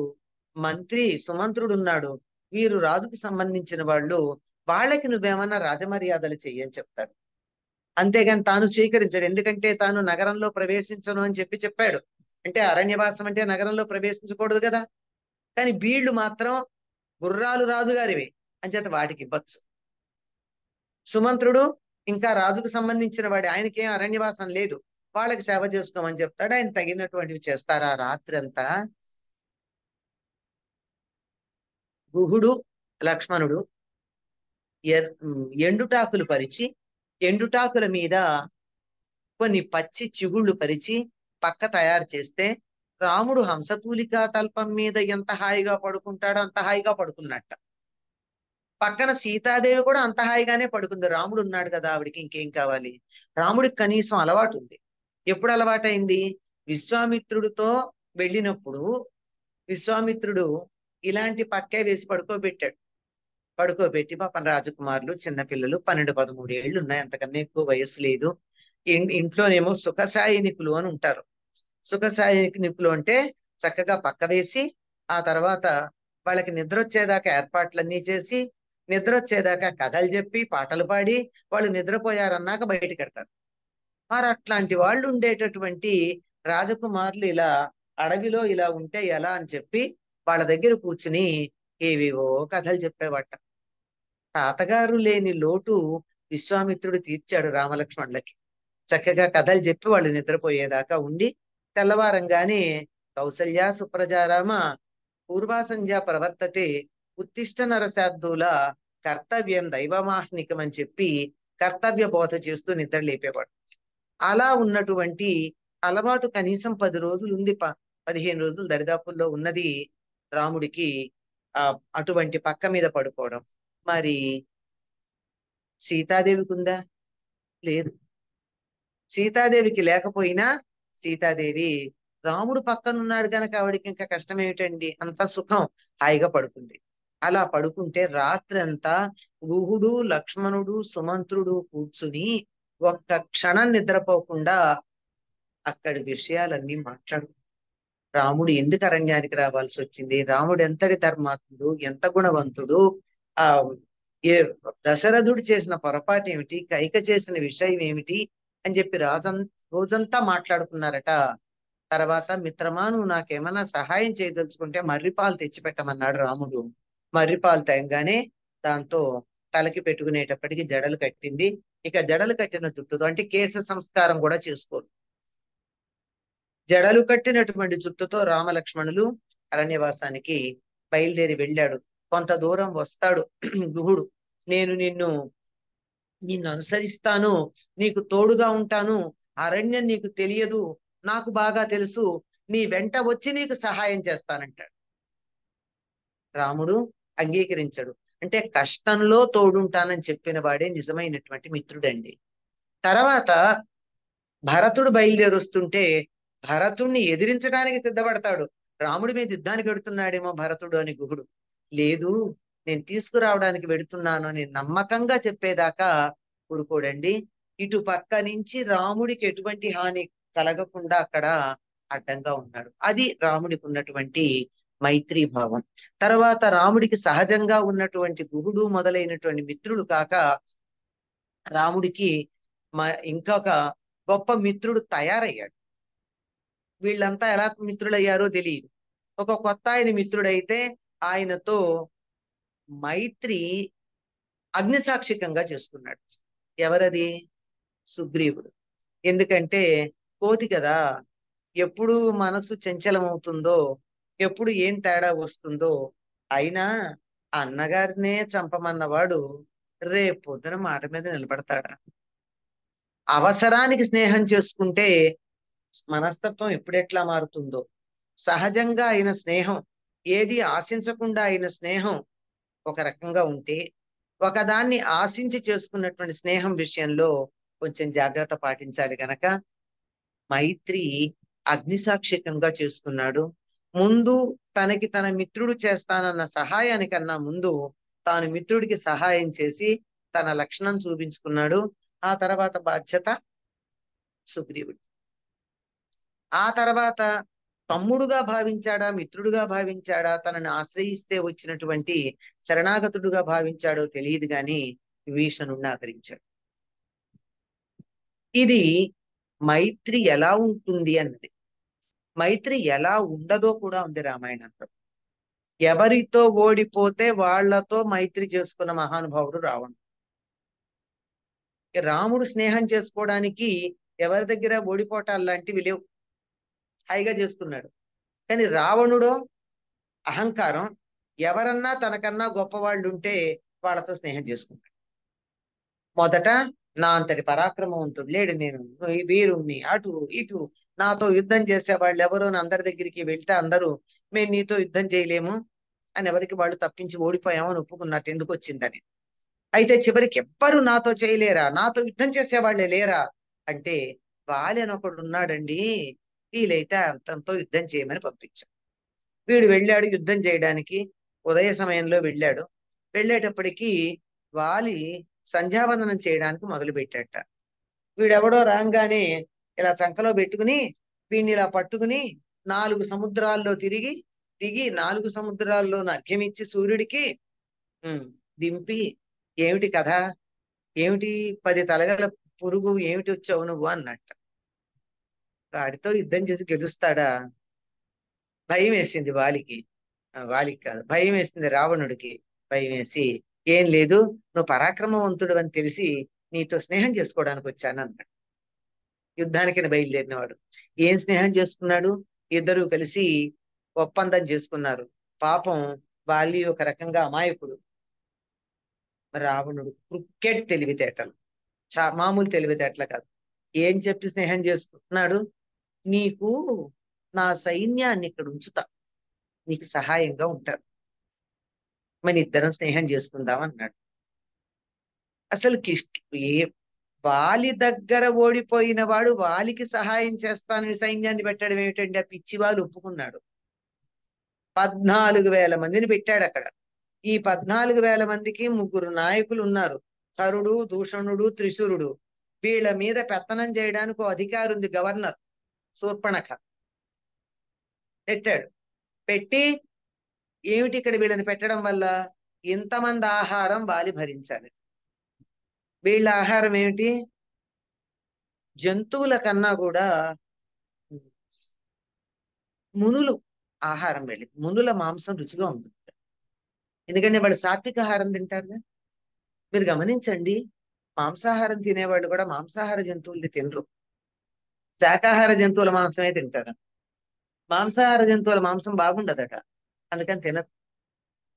మంత్రి సుమంత్రుడు ఉన్నాడు, వీరు రాజుకు సంబంధించిన వాళ్ళు, వాళ్ళకి నువ్వేమన్నా రాజమర్యాదలు చెయ్యని చెప్తాడు. అంతేగాని తాను స్వీకరించాడు. ఎందుకంటే తాను నగరంలో ప్రవేశించను అని చెప్పాడు. అంటే అరణ్యవాసం అంటే నగరంలో ప్రవేశించకూడదు కదా. కానీ వీళ్ళు మాత్రం గుర్రాలు రాజుగారివి అంచేత వాటికి ఇవ్వచ్చు. సుమంత్రుడు ఇంకా రాజుకు సంబంధించిన వాడి, ఆయనకేం అరణ్యవాసం లేదు, వాళ్ళకి సేవ చేసుకోమని చెప్తాడు. ఆయన తగినటువంటివి చేస్తారు. ఆ రాత్రి అంతా గుహుడు లక్ష్మణుడు ఎండుటాకులు పరిచి, ఎండుటాకుల మీద కొన్ని పచ్చి చిగుళ్ళు పరిచి పక్క తయారు చేస్తే రాముడు హంసతూలికా తల్పం మీద ఎంత హాయిగా పడుకుంటాడో అంత హాయిగా పడుకున్నట్ట. పక్కన సీతాదేవి కూడా అంత హాయిగానే పడుకుంది. రాముడు ఉన్నాడు కదా, ఆవిడికి ఇంకేం కావాలి. రాముడికి కనీసం అలవాటు ఉంది. ఎప్పుడు అలవాటైంది? విశ్వామిత్రుడితో వెళ్ళినప్పుడు విశ్వామిత్రుడు ఇలాంటి పక్కే వేసి పడుకోబెట్టాడు. పడుకోబెట్టి పాపం రాజకుమారులు చిన్నపిల్లలు 12-13 ఏళ్ళు ఉన్నాయి, అంతకన్నా ఎక్కువ వయసు లేదు. ఇంట్లోనేమో సుఖసాయినికులు అని ఉంటారు. సుఖసాయినికులు అంటే చక్కగా పక్క వేసి ఆ తర్వాత వాళ్ళకి నిద్ర వచ్చేదాకా ఏర్పాట్లన్నీ చేసి, నిద్ర వచ్చేదాకా కథలు చెప్పి పాటలు పాడి వాళ్ళు నిద్రపోయారన్నాక బయటికి పెడతారు. మరి అట్లాంటి వాళ్ళు ఉండేటటువంటి రాజకుమారులు ఇలా అడవిలో ఇలా ఉంటే ఎలా అని చెప్పి వాళ్ళ దగ్గర కూర్చుని ఏవేవో కథలు చెప్పేవాట. తాతగారు లేని లోటు విశ్వామిత్రుడు తీర్చాడు రామలక్ష్మణులకి. చక్కగా కథలు చెప్పి వాళ్ళు నిద్రపోయేదాకా ఉండి తెల్లవారంగానే కౌసల్య సుప్రజారామ పూర్వా సంధ్య ప్రవర్తతే ఉత్తిష్ట నరశార్దూల కర్తవ్యం దైవమాహ్నికం అని చెప్పి కర్తవ్య బోధ చేస్తూ నిద్ర లేపేవాడు. అలా ఉన్నటువంటి అలవాటు కనీసం 10 రోజులు ఉంది. 15 రోజులు దరిదాపుల్లో ఉన్నది రాముడికి. ఆ అటువంటి పక్క మీద పడుకోవడం. మరి సీతాదేవికి ఉందా? లేదు. సీతాదేవికి లేకపోయినా సీతాదేవి రాముడు పక్కనున్నాడు గనక ఆవిడికి ఇంకా కష్టం ఏమిటండి, అంత సుఖం, హాయిగా పడుకుంది. అలా పడుకుంటే రాత్రంతా గుహుడు లక్ష్మణుడు సుమంత్రుడు కూర్చుని ఒక్క క్షణం నిద్రపోకుండా అక్కడి విషయాలన్నీ మాట్లాడు. రాముడు ఎందుకు అరణ్యానికి రావాల్సి వచ్చింది, రాముడు ఎంతటి ధర్మాత్ముడు, ఎంత గుణవంతుడు, ఆ ఏ దశరథుడు చేసిన పొరపాటు ఏమిటి, కైక చేసిన విషయం ఏమిటి అని చెప్పి రోజంతా మాట్లాడుకున్నారట. తర్వాత మిత్రమా నువ్వు నాకేమన్నా సహాయం చేయదలుచుకుంటే మర్రిపాలు తెచ్చిపెట్టమన్నాడు రాముడు. మర్రిపాలు తేగానే దాంతో తలకి పెట్టుకునేటప్పటికి జడలు కట్టింది. ఇక జడలు కట్టిన జుట్టుతో అంటే కేశ సంస్కారం కూడా చేసుకోరు. జడలు కట్టినటువంటి జుట్టుతో రామలక్ష్మణులు అరణ్యవాసానికి బయలుదేరి వెళ్ళాడు. కొంత దూరం వస్తాడు గుహుడు. నేను నిన్ను అనుసరిస్తాను, నీకు తోడుగా ఉంటాను, అరణ్యం నీకు తెలియదు, నాకు బాగా తెలుసు, నీ వెంట వచ్చి నీకు సహాయం చేస్తానంటాడు. రాముడు అంగీకరించడు. అంటే కష్టంలో తోడుంటానని చెప్పిన వాడే నిజమైనటువంటి మిత్రుడండి. తర్వాత భరతుడు బయలుదేరి వస్తుంటే భరతుణ్ణి ఎదిరించడానికి సిద్ధపడతాడు. రాముడి మీద యుద్ధానికి వెడుతున్నాడేమో భరతుడు అని గుహుడు, లేదు నేను తీసుకురావడానికి వెడుతున్నాను అని నమ్మకంగా చెప్పేదాకా ఊరుకోడండి. ఇటు పక్క నుంచి రాముడికి ఎటువంటి హాని కలగకుండా అక్కడ అడ్డంగా ఉన్నాడు. అది రాముడికి ఉన్నటువంటి మైత్రీ భావం. తర్వాత రాముడికి సహజంగా ఉన్నటువంటి గుహుడు మొదలైనటువంటి మిత్రుడు కాక రాముడికి ఇంకొక గొప్ప మిత్రుడు తయారయ్యాడు. వీళ్ళంతా ఎలా మిత్రులయ్యారో తెలియదు. ఒక కొత్త ఆయన మిత్రుడైతే ఆయనతో మైత్రి అగ్నిసాక్షికంగా చేసుకున్నాడు. ఎవరది? సుగ్రీవుడు. ఎందుకంటే కోతి కదా, ఎప్పుడు మనసు చంచలమవుతుందో, ఎప్పుడు ఏం తేడా వస్తుందో. అయినా అన్నగారినే చంపమన్నవాడు రేపు పొద్దున మాట మీద నిలబడతాడా? అవసరానికి స్నేహం చేసుకుంటే మనస్తత్వం ఎప్పుడెట్లా మారుతుందో. సహజంగా అయిన స్నేహం, ఏది ఆశించకుండా అయిన స్నేహం ఒక రకంగా ఉంటే, ఒకదాన్ని ఆశించి చేసుకున్నటువంటి స్నేహం విషయంలో కొంచెం జాగ్రత్త పాటించాలి గనక మైత్రి అగ్నిసాక్షికంగా చేసుకున్నాడు. ముందు తనకి తన మిత్రుడు చేస్తానన్న సహాయానికన్నా ముందు తాను మిత్రుడికి సహాయం చేసి తన లక్షణం చూపించుకున్నాడు. ఆ తర్వాత బాధ్యత సుగ్రీవుడు. ఆ తర్వాత తమ్ముడుగా భావించాడా మిత్రుడుగా భావించాడా, తనని ఆశ్రయిస్తే వచ్చినటువంటి శరణాగతుడుగా భావించాడో తెలియదు గాని విభీషణుడిని ఆదరించాడు. ఇది మైత్రి ఎలా ఉంటుంది అన్నది. మైత్రి ఎలా ఉండదో కూడా ఉంది రామాయణంలో. ఎవరితో ఓడిపోతే వాళ్ళతో మైత్రి చేసుకున్న మహానుభావుడు రావణుడు. రాముడు స్నేహం చేసుకోవడానికి ఎవరి దగ్గర ఓడిపోవటాలు లాంటివి లేవు, హాయిగా చేసుకున్నాడు. కానీ రావణుడో అహంకారం, ఎవరన్నా తనకన్నా గొప్పవాళ్ళు ఉంటే వాళ్ళతో స్నేహం చేసుకున్నాడు. మొదట నా అంతటి పరాక్రమవంతుడు లేడు, నేను ఈ వీరుణ్ణి, అటు ఇటు నాతో యుద్ధం చేసే వాళ్ళు ఎవరో అందరి దగ్గరికి వెళ్తే అందరూ మేము నీతో యుద్ధం చేయలేము అని ఎవరికి వాళ్ళు తప్పించి ఓడిపోయామని ఒప్పుకున్నట్టు ఎందుకు వచ్చిందని. అయితే చివరికి ఎవ్వరు నాతో చేయలేరా, నాతో యుద్ధం చేసేవాళ్లే లేరా అంటే వాలి అని ఒకడు ఉన్నాడండి, వీలైతే అతనితో యుద్ధం చేయమని పంపించాం. వీడు వెళ్ళాడు యుద్ధం చేయడానికి. ఉదయ సమయంలో వెళ్ళాడు. వెళ్ళేటప్పటికి వాలి సంధ్యావందనం చేయడానికి మొదలు పెట్టాట. వీడెవడో రాగానే ఇలా చంకలో పెట్టుకుని వీడిని ఇలా పట్టుకుని 4 సముద్రాల్లో తిరిగి దిగి 4 సముద్రాల్లో అర్ఘ్యమిచ్చి సూర్యుడికి దింపి, ఏమిటి కథ, ఏమిటి 10 తలగల పురుగు, ఏమిటి వచ్చావు నువ్వు అన్నట్ట. వాడితో యుద్ధం చేసి గెలుస్తాడా? భయం వేసింది వాలికి. వాలికి కాదు, భయం వేసింది రావణుడికి. భయం వేసి, ఏం లేదు, నువ్వు పరాక్రమవంతుడు అని తెలిసి నీతో స్నేహం చేసుకోవడానికి వచ్చాను అన్నాడు. యుద్ధానికి బయలుదేరిన వాడు ఏం స్నేహం చేసుకున్నాడు? ఇద్దరు కలిసి ఒప్పందం చేసుకున్నారు. పాపం వాలి ఒక రకంగా అమాయకుడు, రావణుడు క్రికెట్ తెలివితేటలు, మామూలు తెలివితేటలు కాదు. ఏం చెప్పి స్నేహం చేసుకుంటున్నాడు? నీకు నా సైన్యాన్ని ఇక్కడ ఉంచుతా, నీకు సహాయంగా ఉంటారు, మన ఇద్దరం స్నేహం చేసుకుందాం అన్నాడు. అసలు ఏ వాలి దగ్గర ఓడిపోయిన వాడు వాలికి సహాయం చేస్తానని సైన్యాన్ని పెట్టడం ఏమిటండి? ఆ పిచ్చి వాళ్ళు ఒప్పుకున్నాడు. 14,000 మందిని పెట్టాడు అక్కడ. ఈ 14,000 మందికి 3 నాయకులు ఉన్నారు, కరుడు, దూషణుడు, త్రిశూరుడు. వీళ్ళ మీద పెత్తనం చేయడానికి ఓ అధికారి ఉంది, గవర్నర్ శూర్పణఖ. పెట్టాడు. పెట్టి ఏమిటి ఇక్కడ వీళ్ళని పెట్టడం వల్ల ఇంతమంది ఆహారం వాలి భరించాలి. వీళ్ళ ఆహారం ఏమిటి? జంతువుల కన్నా కూడా మునులు ఆహారం వెళ్ళింది. మునుల మాంసం రుచిగా ఉంటుంది, ఎందుకంటే వాళ్ళు సాత్విక ఆహారం తింటారుగా. మీరు గమనించండి, మాంసాహారం తినేవాళ్ళు కూడా మాంసాహార జంతువుల్ని తినరు, శాకాహార జంతువుల మాంసమే తింటారు. మాంసాహార జంతువుల మాంసం బాగుండదట, అందుకని తినరు.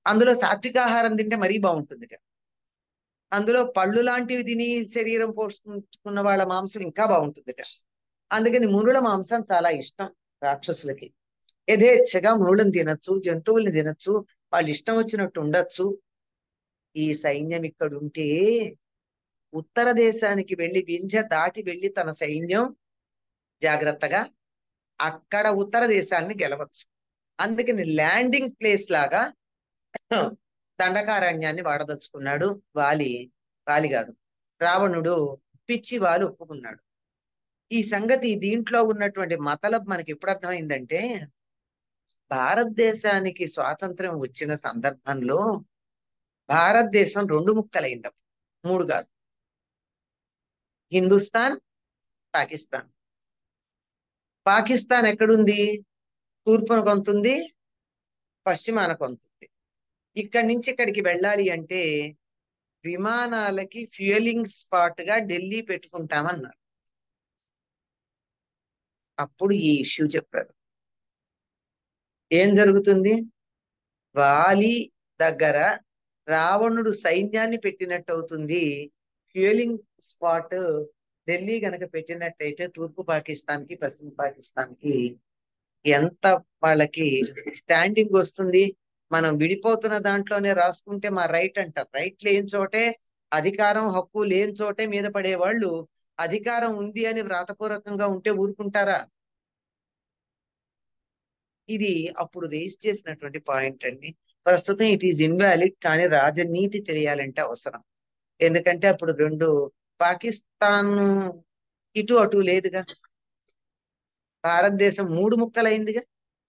అందులో సాత్వికాహారం తింటే మరీ బాగుంటుంది. అందులో పళ్ళు లాంటివి తిని శరీరం పోషించుకున్న వాళ్ళ మాంసం ఇంకా బాగుంటుందిట. అందుకని మునుల మాంసం చాలా ఇష్టం రాక్షసులకి. యథేచ్ఛగా మునులను తినచ్చు, జంతువుల్ని తినచ్చు, వాళ్ళు ఇష్టం వచ్చినట్టు ఉండొచ్చు. ఈ సైన్యం ఇక్కడ ఉంటే ఉత్తర దేశానికి వెళ్ళి వింధ్య దాటి వెళ్ళి తన సైన్యం జాగ్రత్తగా అక్కడ ఉత్తర దేశాన్ని గెలవచ్చు. అందుకని ల్యాండింగ్ ప్లేస్ లాగా దండకారణ్యాన్ని వాడదలుచుకున్నాడు వాలి. వాలి కాదు, రావణుడు పిచ్చి వాలి ఒప్పుకున్నాడు. ఈ సంగతి దీంట్లో ఉన్నటువంటి మతలబ్ మనకి ఎప్పుడు అర్థమైందంటే, భారతదేశానికి స్వాతంత్రం వచ్చిన సందర్భంలో భారతదేశం 2 ముక్కలైంది, 3 కాదు. హిందుస్థాన్, పాకిస్తాన్. పాకిస్తాన్ ఎక్కడుంది? తూర్పున కొంతుంది, పశ్చిమాన కొంతుంది. ఇక్కడి నుంచి ఇక్కడికి వెళ్ళాలి అంటే విమానాలకి ఫ్యూయలింగ్ స్పాట్ గా ఢిల్లీ పెట్టుకుంటామన్నారు. అప్పుడు ఈ ఇష్యూ చెప్పారు. ఏం జరుగుతుంది? వాలి దగ్గర రావణుడు సైన్యాన్ని పెట్టినట్టు అవుతుంది. ఫ్యూయలింగ్ స్పాట్ ఢిల్లీ గనక పెట్టినట్టయితే తూర్పు పాకిస్తాన్ కి పశ్చిమ పాకిస్తాన్ కి ఎంత వాళ్ళకి స్టాండింగ్ వస్తుంది. మనం విడిపోతున్న దాంట్లోనే రాసుకుంటే మా రైట్ అంటారు. రైట్ లేని చోటే, అధికారం హక్కు లేని చోటే మీద పడే వాళ్ళు అధికారం ఉంది అని వ్రాతపూర్వకంగా ఉంటే ఊరుకుంటారా? ఇది అప్పుడు రేస్ చేసినటువంటి పాయింట్ అండి. ప్రస్తుతం ఇట్ ఈజ్ ఇన్వాలిడ్, కానీ రాజనీతి తెలియాలంటే అవసరం. ఎందుకంటే అప్పుడు 2 పాకిస్తాన్ ఇటు అటు లేదుగా, భారతదేశం 3 ముక్కలైందిగా,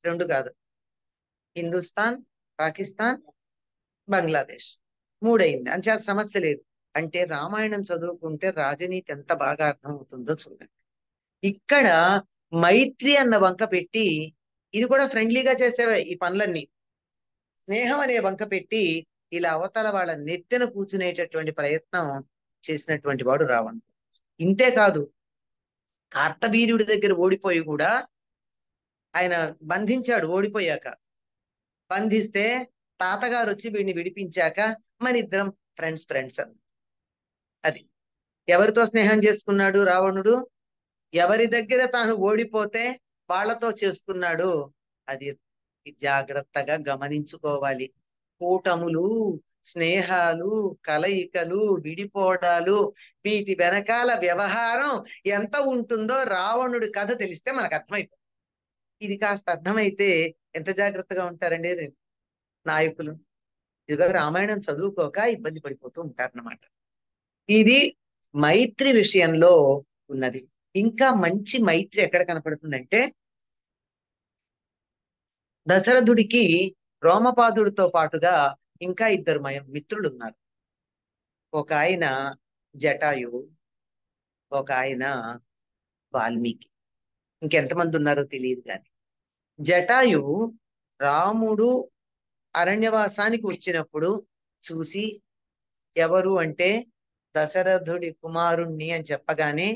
2 కాదు. హిందుస్థాన్, పాకిస్తాన్, బంగ్లాదేశ్ 3 అయింది. అంచేత సమస్య లేదు. అంటే రామాయణం చదువుకుంటే రాజనీతి ఎంత బాగా అర్థమవుతుందో చూడండి. ఇక్కడ మైత్రి అన్న వంక పెట్టి, ఇది కూడా ఫ్రెండ్లీగా చేసేవే ఈ పనులన్నీ, స్నేహం అనే వంక పెట్టి ఇలా అవతల వాళ్ళ నెత్తిన కూర్చునేటటువంటి ప్రయత్నం చేసినటువంటి వాడు రావణుడు. ఇంతే కాదు, కార్తవీర్యుడి దగ్గర ఓడిపోయి కూడా ఆయన బంధించాడు ఓడిపోయాక. బంధిస్తే తాతగారు వచ్చి వీడిని విడిపించాక మన ఇద్దరం ఫ్రెండ్స్ ఫ్రెండ్స్ అని. అది ఎవరితో స్నేహం చేసుకున్నాడు రావణుడు? ఎవరి దగ్గర తాను ఓడిపోతే వాళ్ళతో చేసుకున్నాడు. అది జాగ్రత్తగా గమనించుకోవాలి. కూటములు, స్నేహాలు, కలయికలు, విడిపోవడాలు, వీటి వెనకాల వ్యవహారం ఎంత ఉంటుందో రావణుడి కథ తెలిస్తే మనకు అర్థమైపోతుంది. ఇది కాస్త అర్థమైతే ఎంత జాగ్రత్తగా ఉంటారండి నాయకులు. ఇదిగో రామాయణం చదువుకోక ఇబ్బంది పడిపోతూ ఉంటారన్నమాట. ఇది మైత్రి విషయంలో ఉన్నది. ఇంకా మంచి మైత్రి ఎక్కడ కనపడుతుందంటే, దశరథుడికి రోమపాదుడితో పాటుగా ఇంకా ఇద్దరు మిత్రులు ఉన్నారు. ఒక ఆయన జటాయువు, ఒక ఆయన వాల్మీకి. ఇంకెంతమంది ఉన్నారో తెలియదు కానీ, జటాయువు రాముడు అరణ్యవాసానికి వచ్చినప్పుడు చూసి, ఎవరు అంటే దశరథుడి కుమారుణ్ణి అని చెప్పగానే,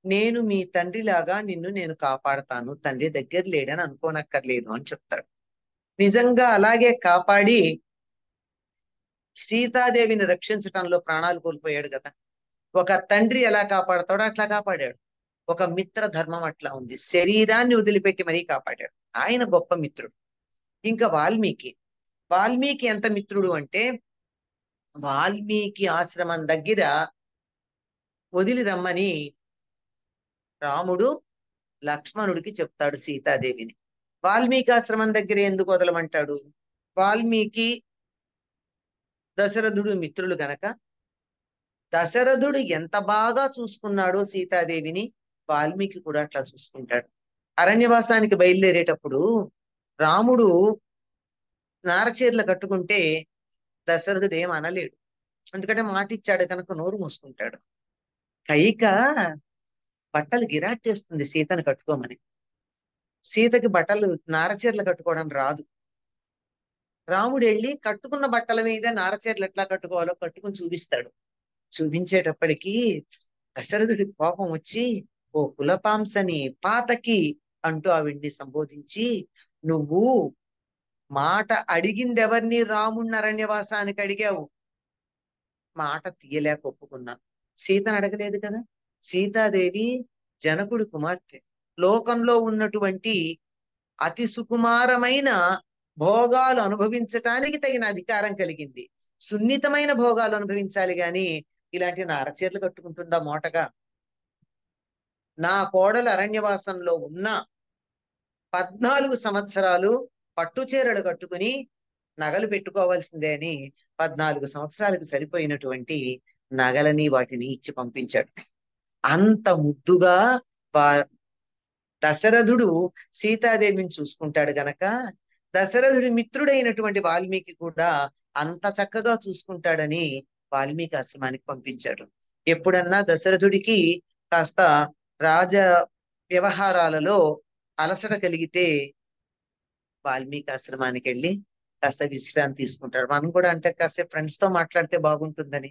నేను మీ తండ్రిలాగా నిన్ను నేను కాపాడతాను, తండ్రి దగ్గర లేడని అనుకోనక్కర్లేదు అని చెప్తాడు. నిజంగా అలాగే కాపాడి సీతాదేవిని రక్షించటంలో ప్రాణాలు కోల్పోయాడు కదా. ఒక తండ్రి ఎలా కాపాడతాడో అట్లా కాపాడాడు. ఒక మిత్ర ధర్మం అట్లా ఉంది, శరీరాన్ని వదిలిపెట్టి మరీ కాపాడాడు. ఆయన గొప్ప మిత్రుడు. ఇంకా వాల్మీకి, వాల్మీకి ఎంత మిత్రుడు అంటే, వాల్మీకి ఆశ్రమం దగ్గర వదిలి రమ్మని రాముడు లక్ష్మణుడికి చెప్తాడు సీతాదేవిని. వాల్మీకి ఆశ్రమం దగ్గర ఎందుకు వదలమంటాడు? వాల్మీకి దశరథుడు మిత్రులు గనక, దశరథుడు ఎంత బాగా చూసుకున్నాడో సీతాదేవిని వాల్మీకి కూడా అట్లా చూసుకుంటాడు. అరణ్యవాసానికి బయలుదేరేటప్పుడు రాముడు నారచీరలు కట్టుకుంటే దశరథుడు ఏం అనలేడు, ఎందుకంటే మాట ఇచ్చాడు కనుక నోరు మూసుకుంటాడు. కైక బట్టలు గిరాటేస్తుంది సీతను కట్టుకోమని. సీతకి బట్టలు నారచీరలు కట్టుకోవడం రాదు. రాముడు వెళ్ళి కట్టుకున్న బట్టల మీద నారచీరలు ఎట్లా కట్టుకోవాలో కట్టుకుని చూపిస్తాడు. చూపించేటప్పటికి దశరథుడి కోపం వచ్చి, ఓ కులపాంసని పాతకి అంటూ ఆవిడ్ని సంబోధించి, నువ్వు మాట అడిగింది ఎవరిని? రాముణ్ణి అరణ్యవాసానికి అడిగావు, మాట తీయలేక ఒప్పుకున్నా. సీతను అడగలేదు కదా. సీతాదేవి జనకుడి కుమార్తె, లోకంలో ఉన్నటువంటి అతి సుకుమారమైన భోగాలు అనుభవించటానికి తగిన అధికారం కలిగింది. సున్నితమైన భోగాలు అనుభవించాలి గాని ఇలాంటి నారచీరలు కట్టుకుంటుందా మోటగా? నా కోడలు అరణ్యవాసంలో ఉన్న 14 సంవత్సరాలు పట్టుచీరలు కట్టుకుని నగలు పెట్టుకోవాల్సిందే అని 14 సంవత్సరాలకు సరిపోయినటువంటి నగలని వాటిని ఇచ్చి పంపించాడు. అంత ముద్దుగా దశరథుడు సీతాదేవిని చూసుకుంటాడు గనక, దశరథుడి మిత్రుడైనటువంటి వాల్మీకి కూడా అంత చక్కగా చూసుకుంటాడని వాల్మీకి ఆశ్రమానికి పంపించాడు. ఎప్పుడన్నా దశరథుడికి కాస్త రాజ వ్యవహారాలలో అలసట కలిగితే వాల్మీకి ఆశ్రమానికి వెళ్ళి కాస్త విశ్రాంతి తీసుకుంటాడు. మనం కూడా అంటే కాస్త ఫ్రెండ్స్ తో మాట్లాడితే బాగుంటుందని.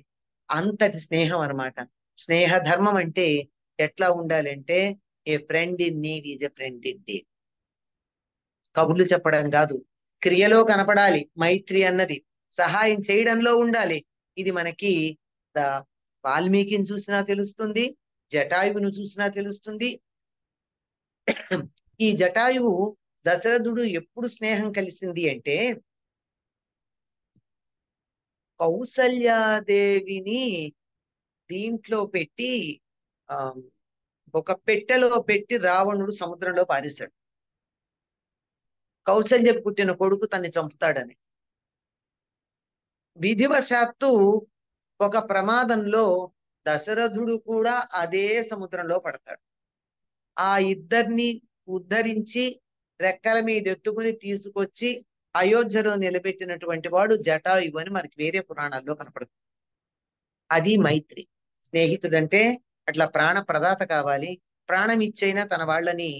అంతటి స్నేహం అన్నమాట. స్నేహ ధర్మం అంటే ఎట్లా ఉండాలంటే, a friend in need is a friend in deed. కబుర్లు చెప్పడం కాదు, క్రియలో కనపడాలి మైత్రి అన్నది, సహాయం చేయడంలో ఉండాలి. ఇది మనకి వాల్మీకిని చూసినా తెలుస్తుంది, జటాయువును చూసినా తెలుస్తుంది. ఈ జటాయువు దశరథుడు ఎప్పుడు స్నేహం కలిసింది అంటే, కౌసల్యాదేవిని దీంట్లో పెట్టి ఆ ఒక పెట్టెలో పెట్టి రావణుడు సముద్రంలో పారేశాడు. కౌసల్య పుట్టిన కొడుకు తన్ని చంపుతాడని. విధివశాత్తు ఒక ప్రమాదంలో దశరథుడు కూడా అదే సముద్రంలో పడతాడు. ఆ ఇద్దరిని ఉద్ధరించి రెక్కల మీద ఎత్తుకుని తీసుకొచ్చి అయోధ్యలో నిలబెట్టినటువంటి వాడు జటాయువు అని మనకి వేరే పురాణాల్లో కనపడుతుంది. అది మైత్రి. స్నేహితుడంటే అట్లా ప్రాణ ప్రదాత కావాలి, ప్రాణం ఇచ్చైనా తన వాళ్ళని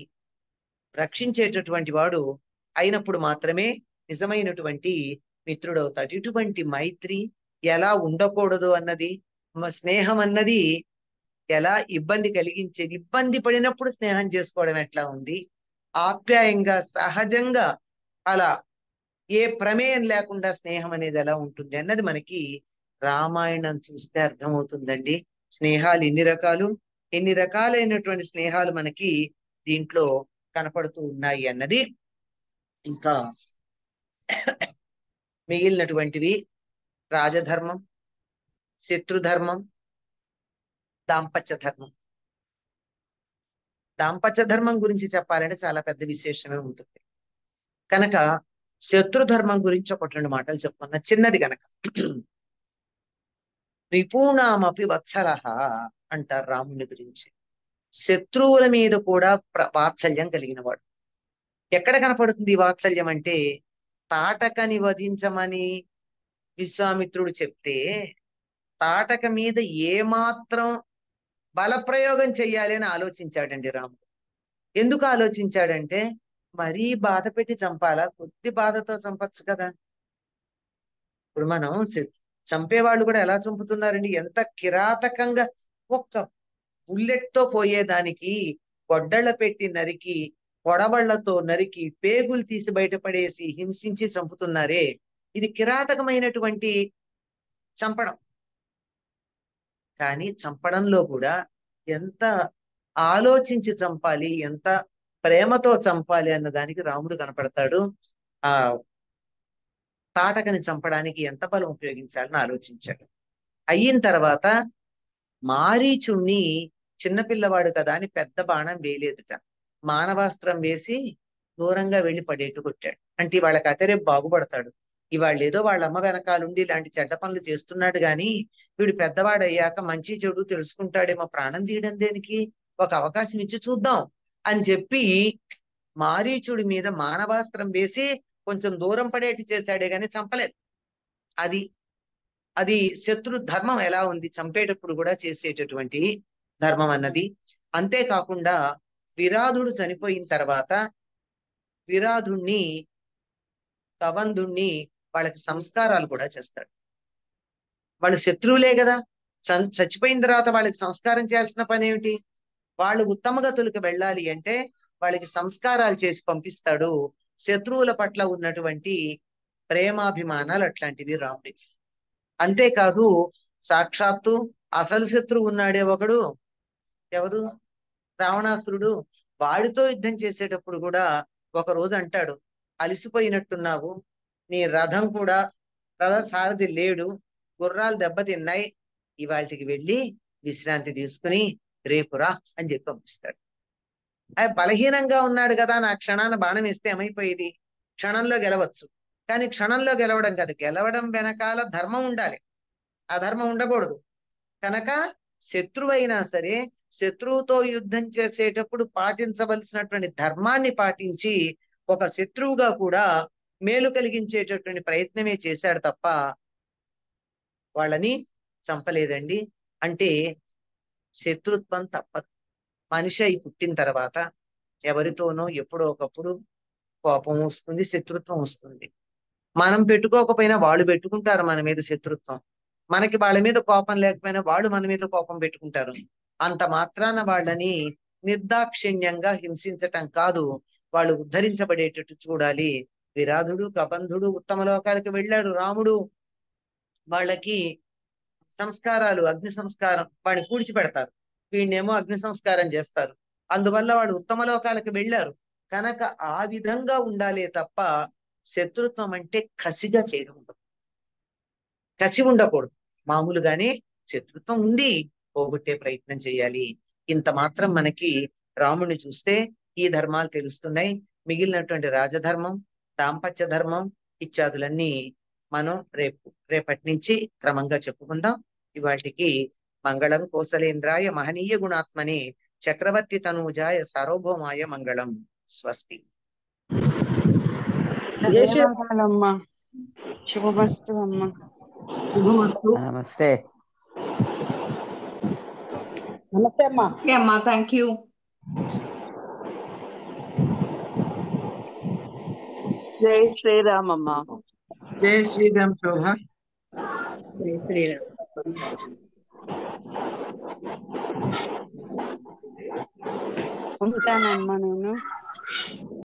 రక్షించేటటువంటి వాడు అయినప్పుడు మాత్రమే నిజమైనటువంటి మిత్రుడవుతాడు. ఇటువంటి మైత్రి ఎలా ఉండకూడదు అన్నది, స్నేహం అన్నది ఎలా ఇబ్బంది కలిగించేది, ఇబ్బంది పడినప్పుడు స్నేహం చేసుకోవడం ఎట్లా ఉంది, ఆప్యాయంగా సహజంగా అలా ఏ ప్రమేయం లేకుండా స్నేహం అనేది ఎలా ఉంటుంది అన్నది మనకి రామాయణం చూస్తే అర్థమవుతుందండి. స్నేహాలు ఎన్ని రకాలు, ఎన్ని రకాలైనటువంటి స్నేహాలు మనకి దీంట్లో కనపడుతూ ఉన్నాయి అన్నది. ఇంకా మిగిలినటువంటివి రాజధర్మం, శత్రుధర్మం, దాంపత్య ధర్మం. దాంపత్య ధర్మం గురించి చెప్పాలంటే చాలా పెద్ద విశేషమే ఉంటుంది కనుక శత్రుధర్మం గురించి ఒకటి రెండు మాటలు చెప్పుకున్నా, చిన్నది కనుక. రిపూణామపి వత్సలహ అంటారు రాముని గురించి. శత్రువుల మీద కూడా వాత్సల్యం కలిగిన వాడు. ఎక్కడ కనపడుతుంది ఈ వాత్సల్యం అంటే, తాటకని వధించమని విశ్వామిత్రుడు చెప్తే తాటక మీద ఏమాత్రం బలప్రయోగం చెయ్యాలి అని ఆలోచించాడండి రాముడు. ఎందుకు ఆలోచించాడంటే, మరీ బాధ పెట్టి చంపాలా, కొద్ది బాధతో చంపచ్చు కదా. ఇప్పుడు మనం చంపేవాళ్ళు కూడా ఎలా చంపుతున్నారండి, ఎంత కిరాతకంగా. ఒక్క బుల్లెట్ తో పోయేదానికి గొడ్డళ్ళ పెట్టి నరికి, కొడవళ్లతో నరికి, పేగులు తీసి బయటపడేసి హింసించి చంపుతున్నారే, ఇది కిరాతకమైనటువంటి చంపడం. కానీ చంపడంలో కూడా ఎంత ఆలోచించి చంపాలి, ఎంత ప్రేమతో చంపాలి అన్న దానికి రాముడు కనపడతాడు. ఆ తాటకని చంపడానికి ఎంత బలం ఉపయోగించాలని ఆలోచించాడు. అయిన తర్వాత మారీచుణ్ణి, చిన్నపిల్లవాడు కదా అని పెద్ద బాణం వేయలేదుట, మానవాస్త్రం వేసి దూరంగా వెళ్లి పడేట్టు కొట్టాడు. అంటే వాళ్ళకి అతరే బాగుపడతాడు, ఇవాళ ఏదో వాళ్ళ అమ్మ వెనకాలండి ఇలాంటి చెడ్డ పనులు చేస్తున్నాడు గాని వీడు పెద్దవాడయ్యాక మంచి చెడు తెలుసుకుంటాడేమో, ప్రాణం తీయడం దేనికి, ఒక అవకాశం ఇచ్చి చూద్దాం అని చెప్పి మారీచుడి మీద మానవాస్త్రం వేసి కొంచెం దూరం పడేట్టు చేశాడే గాని చంపలేదు. అది అది శత్రు ధర్మం ఎలా ఉంది, చంపేటప్పుడు కూడా చేసేటటువంటి ధర్మం అన్నది. అంతేకాకుండా విరాధుడు చనిపోయిన తర్వాత విరాధుణ్ణి, కబంధుణ్ణి వాళ్ళకి సంస్కారాలు కూడా చేస్తాడు. వాళ్ళు శత్రువులే కదా, చచ్చిపోయిన తర్వాత వాళ్ళకి సంస్కారం చేయాల్సిన పని ఏమిటి, వాళ్ళు ఉత్తమ గతులకు వెళ్ళాలి అంటే వాళ్ళకి సంస్కారాలు చేసి పంపిస్తాడు. శత్రువుల పట్ల ఉన్నటువంటి ప్రేమాభిమానాలు అట్లాంటివి రాముడికి. అంతేకాదు సాక్షాత్తు అసలు శత్రువు ఉన్నాడే ఒకడు, ఎవరు, రావణాసురుడు. వాడితో యుద్ధం చేసేటప్పుడు కూడా ఒక రోజు అంటాడు, అలిసిపోయినట్టున్నావు, నీ రథం కూడా, రథ సారథి లేడు, గుర్రాలు దెబ్బతిన్నాయి, ఇవాళకి వెళ్ళి విశ్రాంతి తీసుకుని రేపురా అని చెప్పి పంపిస్తాడు. అది బలహీనంగా ఉన్నాడు కదా, నా క్షణాన బాణం వేస్తే ఏమైపోయేది, క్షణంలో గెలవచ్చు. కానీ క్షణంలో గెలవడం కాదు, గెలవడం వెనకాల ధర్మం ఉండాలి, ఆ ధర్మం ఉండకూడదు. కనుక శత్రువైనా సరే శత్రువుతో యుద్ధం చేసేటప్పుడు పాటించవలసినటువంటి ధర్మాన్ని పాటించి ఒక శత్రువుగా కూడా మేలు కలిగించేటటువంటి ప్రయత్నమే చేశాడు తప్ప వాళ్ళని చంపలేదండి. అంటే శత్రుత్వం తప్పదు. మనిషి అయి పుట్టిన తర్వాత ఎవరితోనో ఎప్పుడో ఒకప్పుడు కోపం వస్తుంది, శత్రుత్వం వస్తుంది. మనం పెట్టుకోకపోయినా వాళ్ళు పెట్టుకుంటారు మన మీద శత్రుత్వం, మనకి వాళ్ళ మీద కోపం లేకపోయినా వాళ్ళు మన మీద కోపం పెట్టుకుంటారు. అంత మాత్రాన వాళ్ళని నిర్దాక్షిణ్యంగా హింసించటం కాదు, వాళ్ళు ఉద్ధరించబడేటట్టు చూడాలి. విరాధుడు, కబంధుడు ఉత్తమ లోకాలకు వెళ్ళాడు, రాముడు వాళ్ళకి సంస్కారాలు, అగ్ని సంస్కారం, వాడిని పూడ్చిపెడతారు, వీడినేమో అగ్ని సంస్కారం చేస్తారు. అందువల్ల వాళ్ళు ఉత్తమ లోకాలకు వెళ్ళారు. కనుక ఆ విధంగా ఉండాలే తప్ప శత్రుత్వం అంటే కసిగా చేయడం ఉండదు, కసి ఉండకూడదు. మామూలుగానే శత్రుత్వం ఉంది, పోగొట్టే ప్రయత్నం చేయాలి. ఇంత మాత్రం మనకి రాముడిని చూస్తే ఈ ధర్మాలు తెలుస్తున్నాయి. మిగిలినటువంటి రాజధర్మం, దాంపత్య ధర్మం ఇత్యాదులన్నీ మనం రేపటి నుంచి క్రమంగా చెప్పుకుందాం. ఇవాటికి మంగళం కోసలేంద్రాయ మహనీయ గుణాత్మని చక్రవర్తి తనూజాయ సార్వభౌమాయ మంగళం. స్వస్తి. జయమంగళమ్మ. శుభమస్తు అమ్మ. శుభమస్తు. నమస్తే. నమస్తే అమ్మా. అమ్మా, థ్యాంక్ యూ. జై శ్రీరామ్ అమ్మ. జై శ్రీరామ్ శోభ. జై శ్రీరామ్. ఉంటానమ్మా నేను.